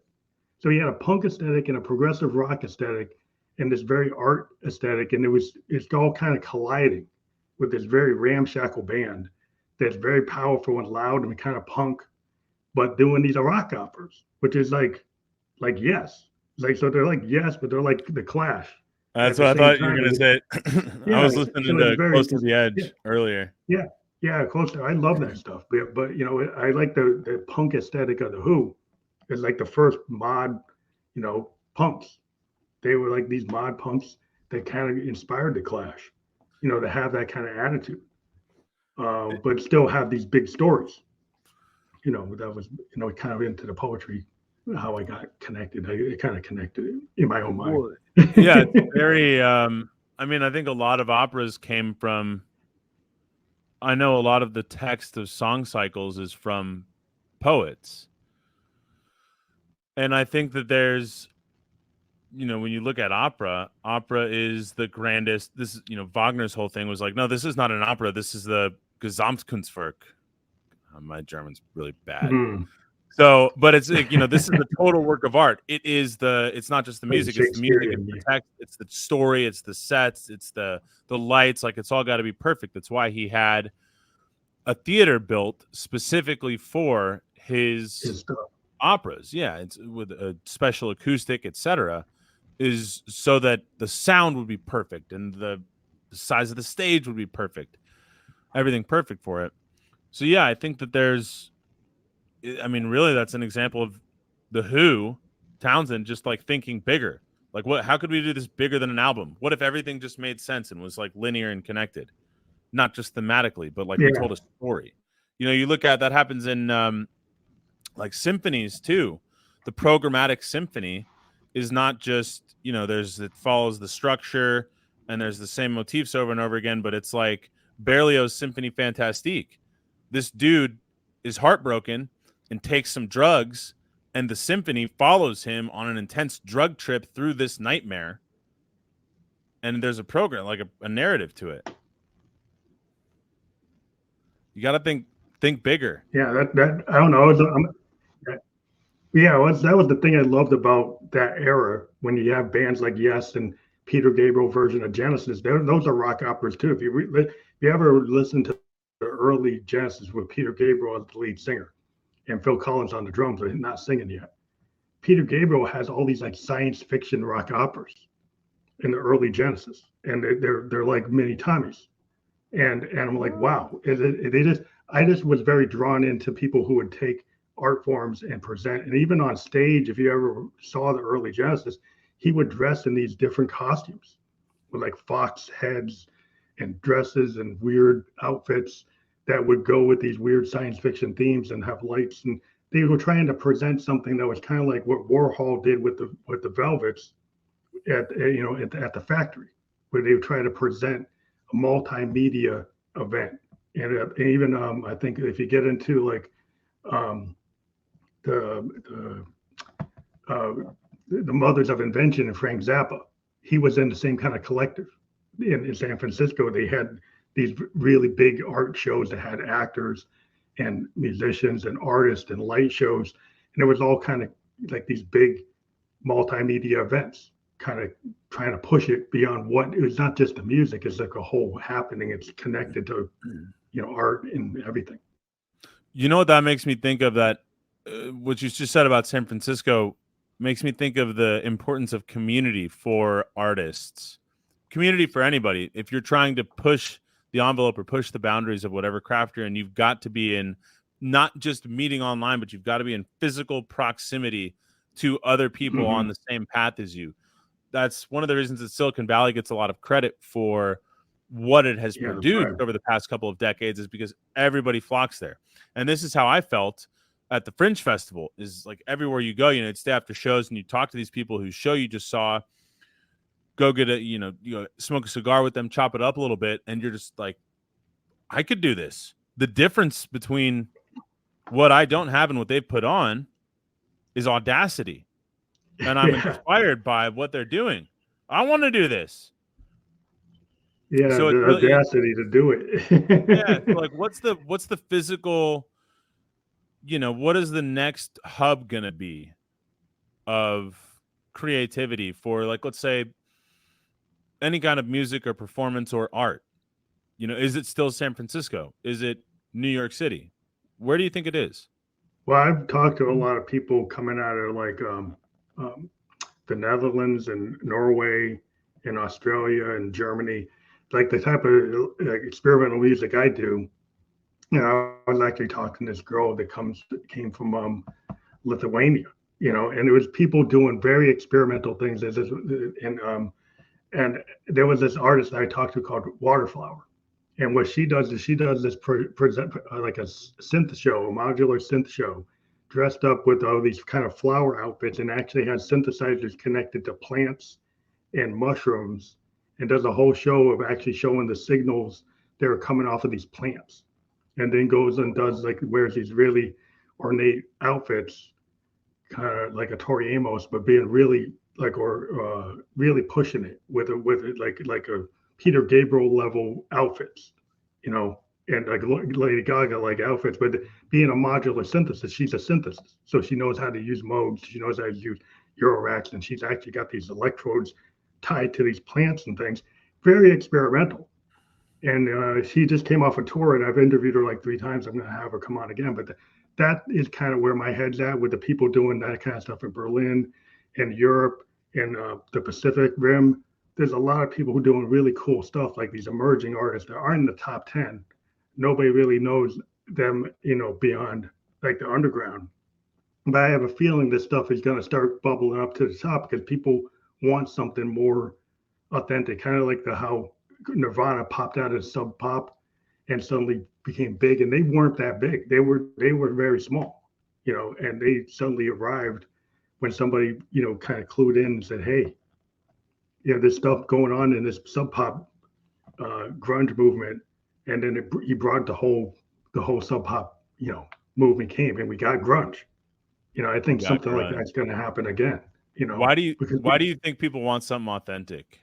So he had a punk aesthetic and a progressive rock aesthetic and this very art aesthetic, and it's all kind of colliding with this very ramshackle band that's very powerful and loud and kind of punk, but doing these rock operas, which is like Yes. Like, so they're like Yes, but they're like the Clash. That's what I thought you were going to say. I was listening to Close to the Edge earlier. Yeah, Close to. I love that stuff. But I like the punk aesthetic of the Who. It's like the first mod, punks. They were like these mod punks that kind of inspired the Clash, to have that kind of attitude, but still have these big stories. That was, kind of into the poetry, how I got connected. I kind of connected in my own mind. Yeah, it's very, I think a lot of operas came from, I know a lot of the text of song cycles is from poets. And I think that there's, when you look at opera is the grandest. This is, Wagner's whole thing was like, no, this is not an opera. This is the Gesamtkunstwerk. My German's really bad. Mm-hmm. So, but it's like, this is the total work of art. It's not just the music, it's the music, it's the text, it's the story, it's the sets, it's the lights. Like, it's all got to be perfect. That's why he had a theater built specifically for his operas. Yeah, it's with a special acoustic, etc., is so that the sound would be perfect and the size of the stage would be perfect. Everything perfect for it. So yeah, I think that there's, really that's an example of the Who, Townsend, just like thinking bigger. Like, how could we do this bigger than an album? What if everything just made sense and was like linear and connected? Not just thematically, but like we told a story. You look at that happens in like symphonies too. The programmatic symphony is not just, it follows the structure and there's the same motifs over and over again, but it's like Berlioz's Symphonie Fantastique. This dude is heartbroken and takes some drugs, and the symphony follows him on an intense drug trip through this nightmare. And there's a program, like a narrative to it. You got to think bigger. Yeah, that I don't know. That was the thing I loved about that era, when you have bands like Yes and Peter Gabriel version of Genesis. Those are rock operas too. If you ever listen to early Genesis with Peter Gabriel as the lead singer and Phil Collins on the drums, but not singing yet. Peter Gabriel has all these like science fiction rock operas in the early Genesis, and they're like mini Tommies. And I'm like, wow, they just I just was very drawn into people who would take art forms and present, and even on stage, if you ever saw the early Genesis, he would dress in these different costumes with like fox heads and dresses and weird outfits that would go with these weird science fiction themes and have lights, and they were trying to present something that was kind of like what Warhol did with the Velvets at the factory, where they would try to present a multimedia event. And even I think if you get into like um, the uh, the Mothers of Invention and Frank Zappa, he was in the same kind of collective in San Francisco. They had these really big art shows that had actors and musicians and artists and light shows, and it was all kind of like these big multimedia events, kind of trying to push it beyond what it was. Not just the music; it's like a whole happening. It's connected to art and everything. You know what that makes me think of? That what you just said about San Francisco makes me think of the importance of community for artists, community for anybody. If you're trying to push the envelope or push the boundaries of whatever craft you're in, you've got to be in not just meeting online, but you've got to be in physical proximity to other people on the same path as you. That's one of the reasons that Silicon Valley gets a lot of credit for what it has produced over the past couple of decades, is because everybody flocks there. And this is how I felt at the Fringe Festival. Is like everywhere you go, you'd stay after shows and you talk to these people whose show you just saw, go get a, smoke a cigar with them, chop it up a little bit, and you're just like, I could do this. The difference between what I don't have and what they've put on is audacity. And I'm inspired by what they're doing. I want to do this. Yeah, so the really, audacity to do it. Yeah, so like what's the physical, what is the next hub gonna be of creativity for, like, let's say any kind of music or performance or art? Is it still San Francisco? Is it New York City? Where do you think it is? Well, I've talked to a lot of people coming out of like the Netherlands and Norway and Australia and Germany, like the type of experimental music I do. I was actually talking to this girl that came from Lithuania, and it was people doing very experimental things. And there was this artist I talked to called Waterflower. And what she does is she does this present like a synth show, a modular synth show, dressed up with all these kind of flower outfits, and actually has synthesizers connected to plants and mushrooms, and does a whole show of actually showing the signals that are coming off of these plants. And then goes and wears these really ornate outfits, kind of like a Tori Amos, but being really really pushing it with like a Peter Gabriel level outfits, and like Lady Gaga like outfits, but being a modular synthesis, she's a synthesis. So she knows how to use modes, she knows how to use Eurorax, and she's actually got these electrodes tied to these plants and things, very experimental. And she just came off a tour, and I've interviewed her like 3 times. I'm going to have her come on again. But that is kind of where my head's at, with the people doing that kind of stuff in Berlin and Europe and the Pacific Rim. There's a lot of people who are doing really cool stuff, like these emerging artists that aren't in the top 10. Nobody really knows them, beyond like the underground. But I have a feeling this stuff is going to start bubbling up to the top because people want something more authentic, kind of like how Nirvana popped out as Sub Pop and suddenly became big, and they weren't that big. They were very small, and they suddenly arrived when somebody, kind of clued in and said, hey, there's stuff going on in this Sub Pop grunge movement, and then he brought the whole Sub Pop, movement came, and we got grunge. I think something like that's going to happen again. Why do you think people want something authentic?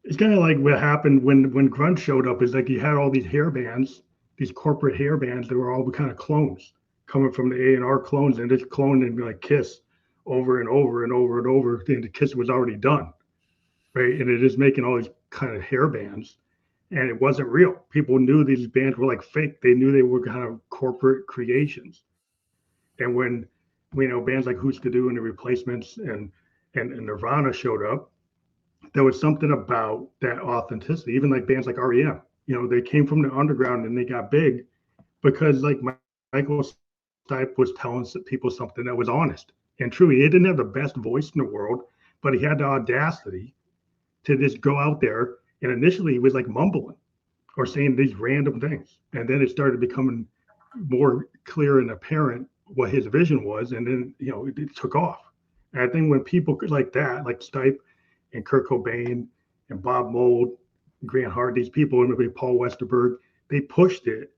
It's kind of like what happened when grunge showed up. Is like you had all these hair bands, these corporate hair bands that were all kind of clones coming from the A&R clones, and just cloning like Kiss over and over and over and over. And the Kiss was already done, right? And it is making all these kind of hair bands, and it wasn't real. People knew these bands were like fake. They knew they were kind of corporate creations. And when bands like Who's to Do and the Replacements and Nirvana showed up, there was something about that authenticity. Even like bands like REM, they came from the underground and they got big because like Michael Stipe was telling people something that was honest and true. He didn't have the best voice in the world, but he had the audacity to just go out there. And initially, he was like mumbling or saying these random things, and then it started becoming more clear and apparent what his vision was, and then it took off. And I think when people like that, like Stipe and Kurt Cobain and Bob Mould, Grant Hart, these people, and maybe Paul Westerberg, they pushed it,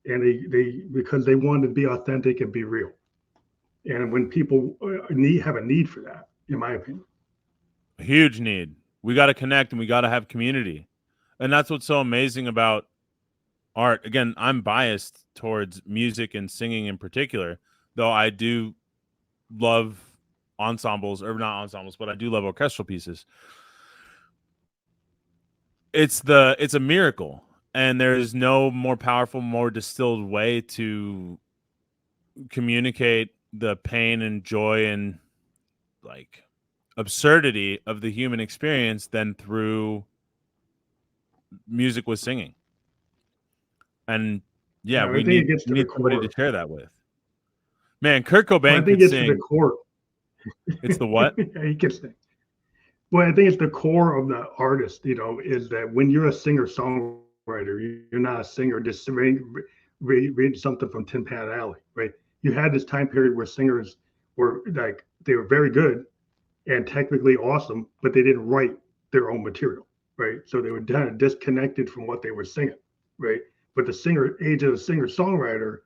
and they because they wanted to be authentic and be real. And when people have a need for that, in my opinion, a huge need. We got to connect and we got to have community, and that's what's so amazing about art. Again, I'm biased towards music and singing in particular, though I do love ensembles, or not ensembles, but I do love orchestral pieces. It's a miracle, and there is no more powerful, more distilled way to communicate the pain and joy and like absurdity of the human experience than through music with singing. And yeah, we need somebody to share that with. Man, Kurt Cobain could sing. To the core. It's the what? Yeah, he can sing. Well, I think it's the core of the artist, is that when you're a singer-songwriter, you're not a singer just read something from Tin Pan Alley, right? You had this time period where singers were like, they were very good and technically awesome, but they didn't write their own material, right? So they were kind of disconnected from what they were singing, right? But the age of the singer-songwriter,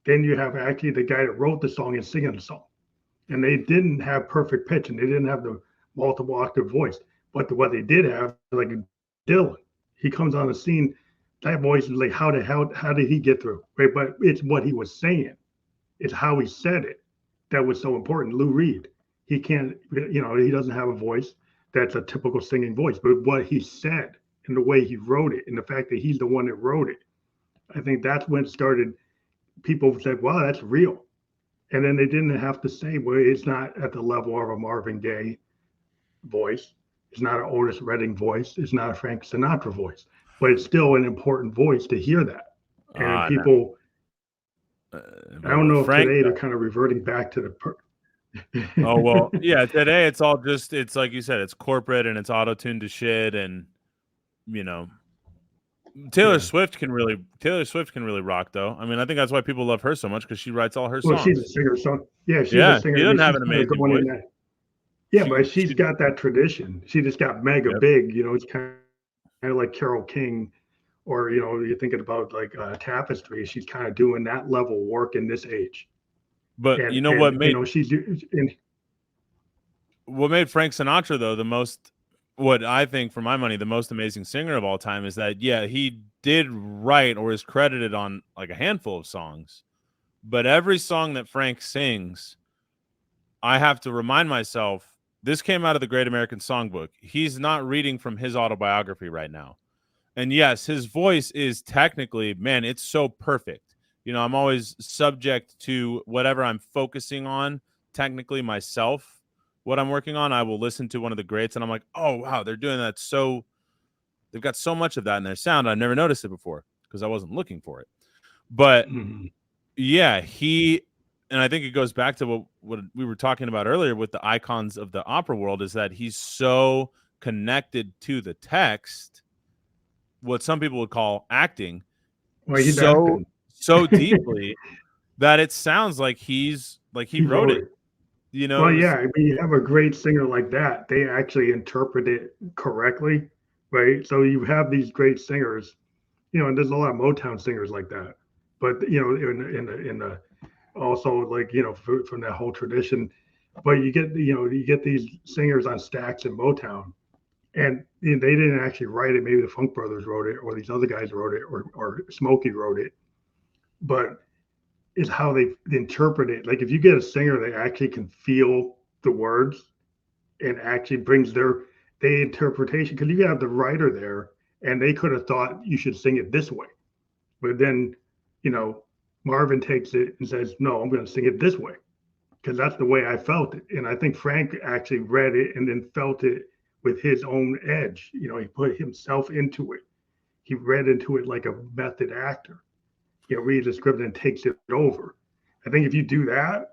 then you have actually the guy that wrote the song and singing the song. And they didn't have perfect pitch and they didn't have the multiple octave voice. But what they did have, like Dylan, he comes on the scene, that voice is like, how did he get through? Right. But it's what he was saying. It's how he said it that was so important. Lou Reed, he can't, he doesn't have a voice that's a typical singing voice, but what he said and the way he wrote it and the fact that he's the one that wrote it, I think that's when it started. People said, wow, that's real. And then they didn't have to say, well, it's not at the level of a Marvin Gaye voice. It's not an Otis Redding voice. It's not a Frank Sinatra voice, but it's still an important voice to hear that. And people, I don't know if today they're kind of reverting back to the. Oh, well, yeah, today it's all just, it's like you said, it's corporate and it's auto-tuned to shit. And, Taylor Swift can really rock, though. I mean, I think that's why people love her so much, because she writes all her songs. Well, she's a singer, she's a singer. She doesn't have an amazing voice. But she's got that tradition. She just got mega big. It's kind of like Carole King, or you're thinking about like Tapestry. She's kind of doing that level work in this age. But what made Frank Sinatra though what I think, for my money, the most amazing singer of all time is that, he did write or is credited on like a handful of songs, but every song that Frank sings, I have to remind myself, this came out of the Great American Songbook. He's not reading from his autobiography right now. And yes, his voice is technically, man, it's so perfect. I'm always subject to whatever I'm focusing on, technically myself. What I'm working on, I will listen to one of the greats and I'm like, oh, wow, they're doing that. So they've got so much of that in their sound. I've never noticed it before because I wasn't looking for it. But and I think it goes back to what we were talking about earlier with the icons of the opera world, is that he's so connected to the text, what some people would call acting, so deeply that it sounds like he wrote it. Well, yeah, you have a great singer like that, they actually interpret it correctly, right? So you have these great singers, and there's a lot of Motown singers like that. But in the also like from that whole tradition, but you get these singers on Stax and Motown, and they didn't actually write it. Maybe the Funk Brothers wrote it, or these other guys wrote it, or Smokey wrote it, but it's how they interpret it. Like if you get a singer that actually can feel the words and actually brings their interpretation, because you have the writer there and they could have thought you should sing it this way. But then, you know, Marvin takes it and says, no, I'm going to sing it this way because that's the way I felt it. And I think Frank actually read it and then felt it with his own edge. You know, he put himself into it. He read into it like a method actor. You know, reads the script and takes it over. I think if you do that,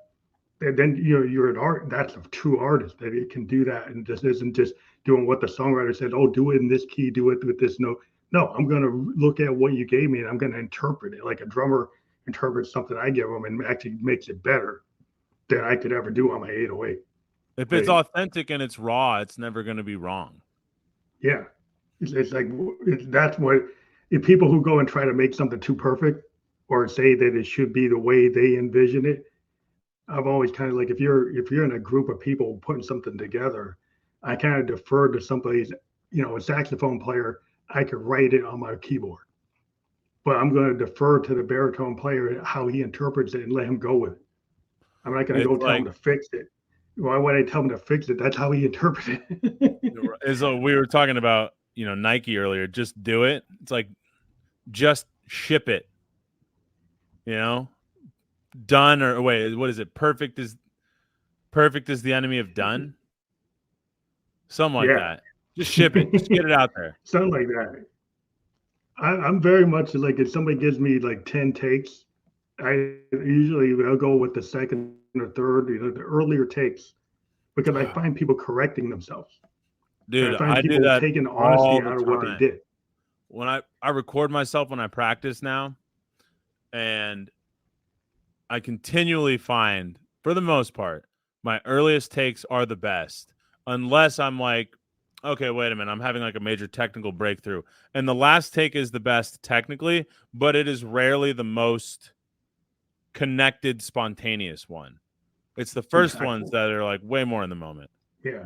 then you're an art. That's a true artist that it can do that and just isn't just doing what the songwriter said. Oh, do it in this key, do it with this note. No, I'm going to look at what you gave me and I'm going to interpret it like a drummer interprets something I give them and actually makes it better than I could ever do on my 808. If it's authentic and it's raw, it's never going to be wrong. Yeah, it's like that's what if people who go and try to make something too perfect or say that it should be the way they envision it. I've always kind of like if you're in a group of people putting something together, I kind of defer to somebody's, you know, a saxophone player. I could write it on my keyboard, but I'm going to defer to the baritone player how he interprets it and let him go with it. I'm not going to go tell him to fix it. Why would I tell him to fix it? That's how he interprets it. As we were talking about, you know, Nike earlier. Just do it. It's like just ship it. You know. Done or wait, what is it? Perfect is the enemy of done. Something like that. Just ship it. Just get it out there. Something like that. I'm very much like if somebody gives me like 10 takes, I'll go with the second or third, you know, the earlier takes, because I find people correcting themselves. Dude, I find people do that taking honesty out of what they did. When I record myself when I practice now, and I continually find, for the most part, my earliest takes are the best. Unless I'm like, okay, wait a minute, I'm having like a major technical breakthrough. And the last take is the best technically, but it is rarely the most connected, spontaneous one. It's the first ones that are like way more in the moment. Yeah.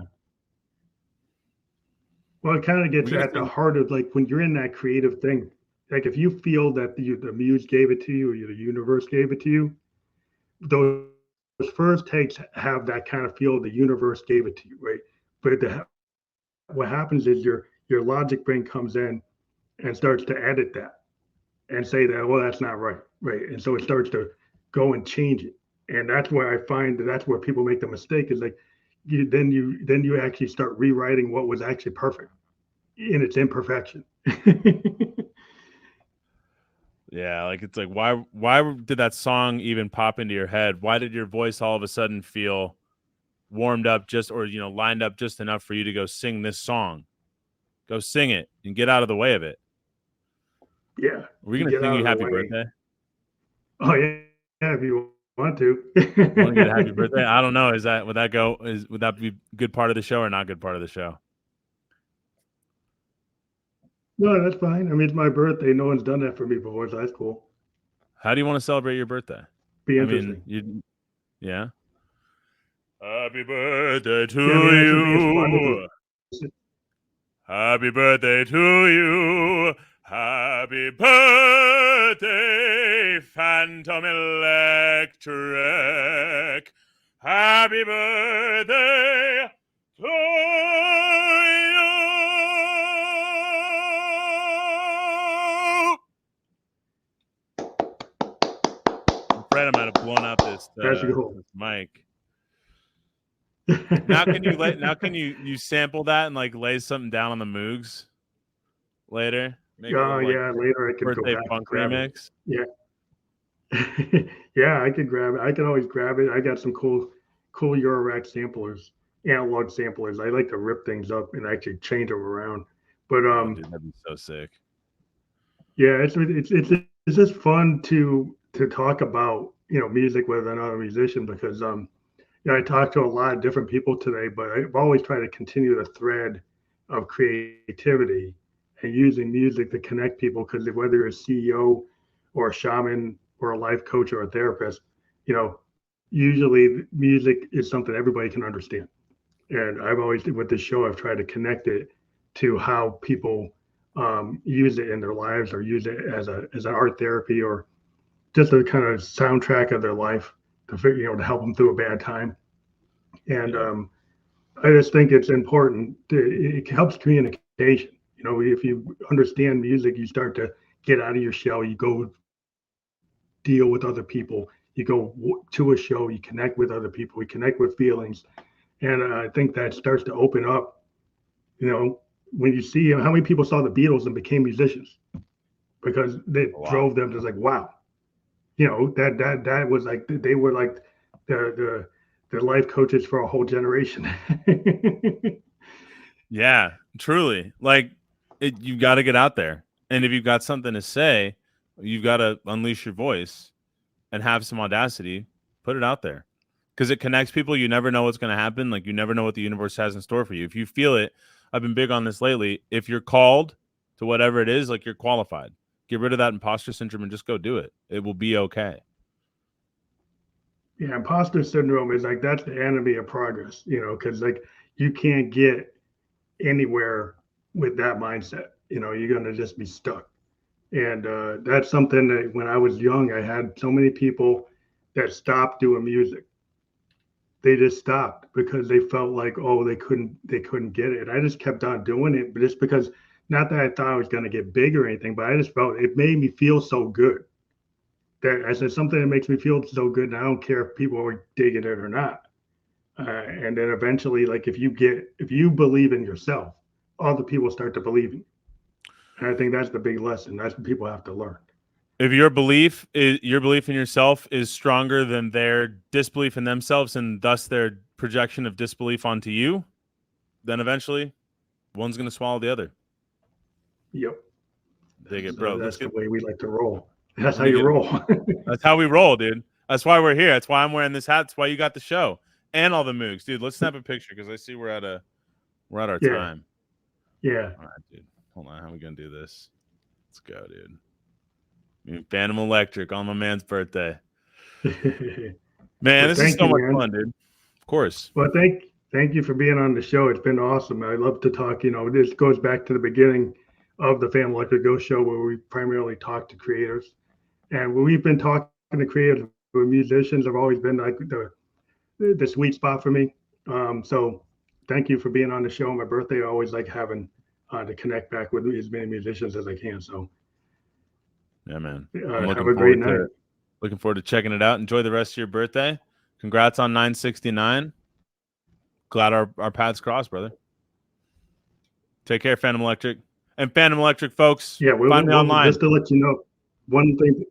Well, it kind of gets at the heart of like when you're in that creative thing. Like if you feel that the muse gave it to you or the universe gave it to you, those first takes have that kind of feel the universe gave it to you, right? But what happens is your logic brain comes in and starts to edit that and say that, well, that's not right, right? And so it starts to go and change it. And that's where I find that's where people make the mistake is like then you actually start rewriting what was actually perfect in its imperfection. Yeah, like it's like why did that song even pop into your head? Why did your voice all of a sudden feel warmed up just or you know lined up just enough for you to go sing this song? Go sing it and get out of the way of it. Yeah. Are we gonna sing you happy birthday? Oh yeah, if you want to. Want to get a happy birthday? I don't know. Would that be a good part of the show or not good part of the show? No, that's fine. I mean, it's my birthday. No one's done that for me before, so that's cool. How do you want to celebrate your birthday? Be interesting. Yeah. Happy birthday to you. Happy birthday to you. Happy birthday, Phantom Electric. Happy birthday to you. I'm afraid I might have blown out this mic. Now can you sample that and like lay something down on the Moogs later? Later I can birthday go back funk remix. Yeah. Yeah, I could grab it. I can always grab it. I got some cool Eurorack samplers, analog samplers. I like to rip things up and actually change them around. But dude, that'd be so sick. Yeah, it's just fun to talk about, you know, music with another musician because you know, I talked to a lot of different people today, but I've always tried to continue the thread of creativity and using music to connect people because whether you're a CEO or a shaman or a life coach or a therapist, you know, usually music is something everybody can understand. And I've always, with this show, I've tried to connect it to how people use it in their lives or use it as an art therapy or just a kind of soundtrack of their life to help them through a bad time. And I just think it's important. It helps communication. You know, if you understand music, you start to get out of your shell. You go deal with other people. You go to a show. You connect with other people. You connect with feelings, and I think that starts to open up. You know, when you see how many people saw the Beatles and became musicians because they drove them to like, wow, you know, that was like they were like the life coaches for a whole generation. Yeah, truly. Like you've got to get out there. And if you've got something to say, you've got to unleash your voice and have some audacity, put it out there. Because it connects people. You never know what's going to happen. Like you never know what the universe has in store for you. If you feel it, I've been big on this lately. If you're called to whatever it is, like you're qualified. Get rid of that imposter syndrome and just go do it. It will be okay. Yeah, imposter syndrome is like that's the enemy of progress, you know, because like you can't get anywhere with that mindset. You know, you're gonna just be stuck. And that's something that when I was young, I had so many people that stopped doing music. They just stopped because they felt like, oh, they couldn't get it. And I just kept on doing it, but just because not that I thought I was gonna get big or anything, but I just felt it made me feel so good that I said something that makes me feel so good, and I don't care if people are digging it or not. And then eventually, like if you believe in yourself, other people start to believe in you. And I think that's the big lesson. That's what people have to learn. If your belief in yourself is stronger than their disbelief in themselves and thus their projection of disbelief onto you, then eventually one's going to swallow the other. Yep. Dig it, bro. That's the way we like to roll. That's how you roll. That's how we roll, dude. That's why we're here. That's why I'm wearing this hat. That's why you got the show and all the moogs, dude. Let's snap a picture because I see we're at our time. Yeah. All right, dude. Hold on. How are we gonna do this? Let's go, dude. Phantom Electric on my man's birthday. Man, this is so much fun, dude. Of course. Well, thank you for being on the show. It's been awesome. I love to talk. You know, this goes back to the beginning of the Phantom Electric Go show where we primarily talk to creators. And when we've been talking to creators, musicians have always been like the sweet spot for me. So thank you for being on the show. My birthday, I always like having to connect back with as many musicians as I can. So yeah, man. Have a great night. Looking forward to checking it out. Enjoy the rest of your birthday. Congrats on 969. Glad our paths crossed, brother. Take care, Phantom Electric. And Phantom Electric, folks, find me online. Just to let you know, one thing.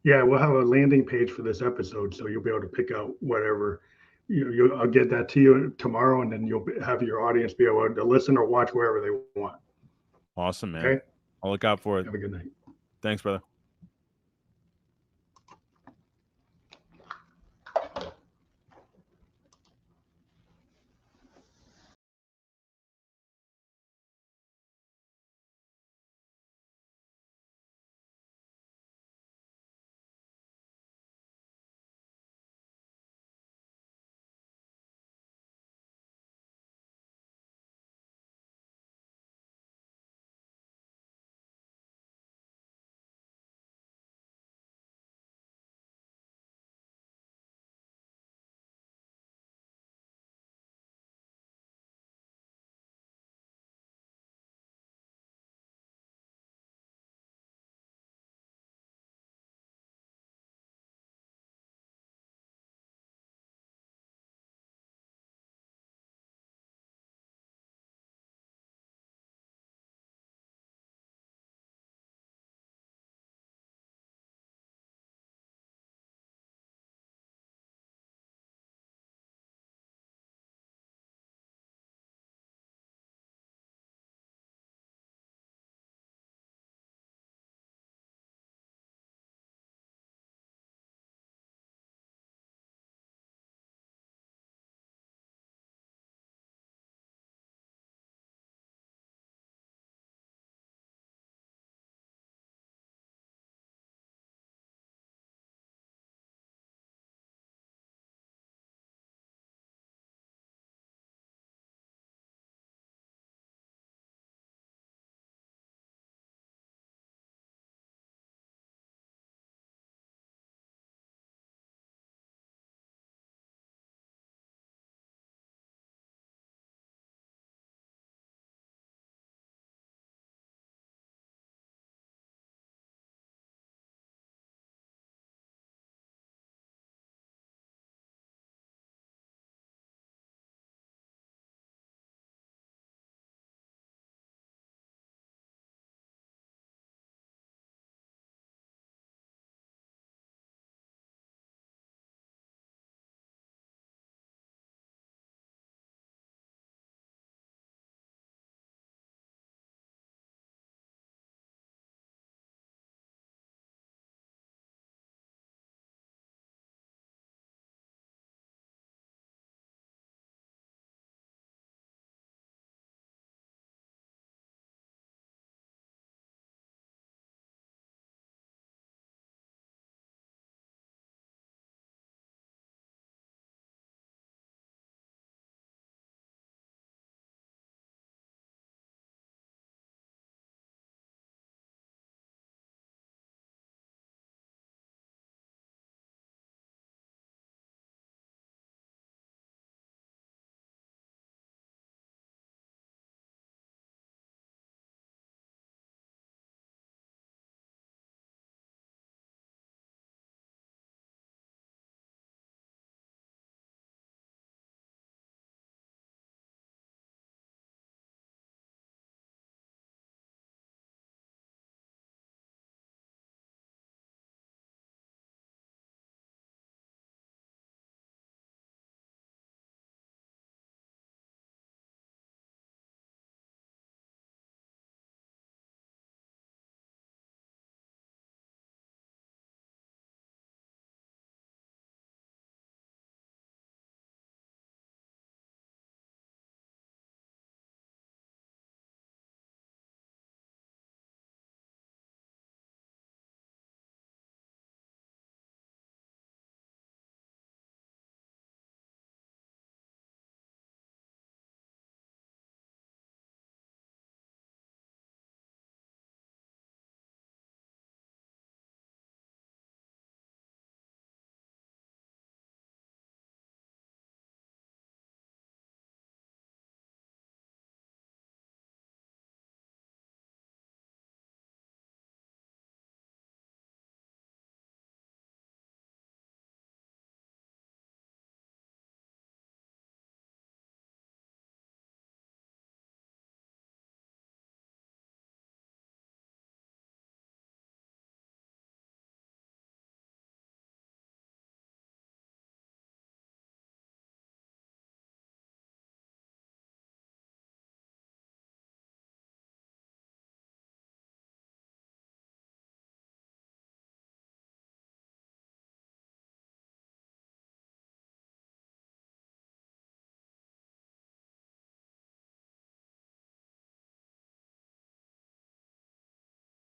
Yeah, we'll have a landing page for this episode, so you'll be able to pick out whatever. I'll get that to you tomorrow, and then you'll have your audience be able to listen or watch wherever they want. Awesome, man. Okay? I'll look out for it. Have a good night. Thanks, brother.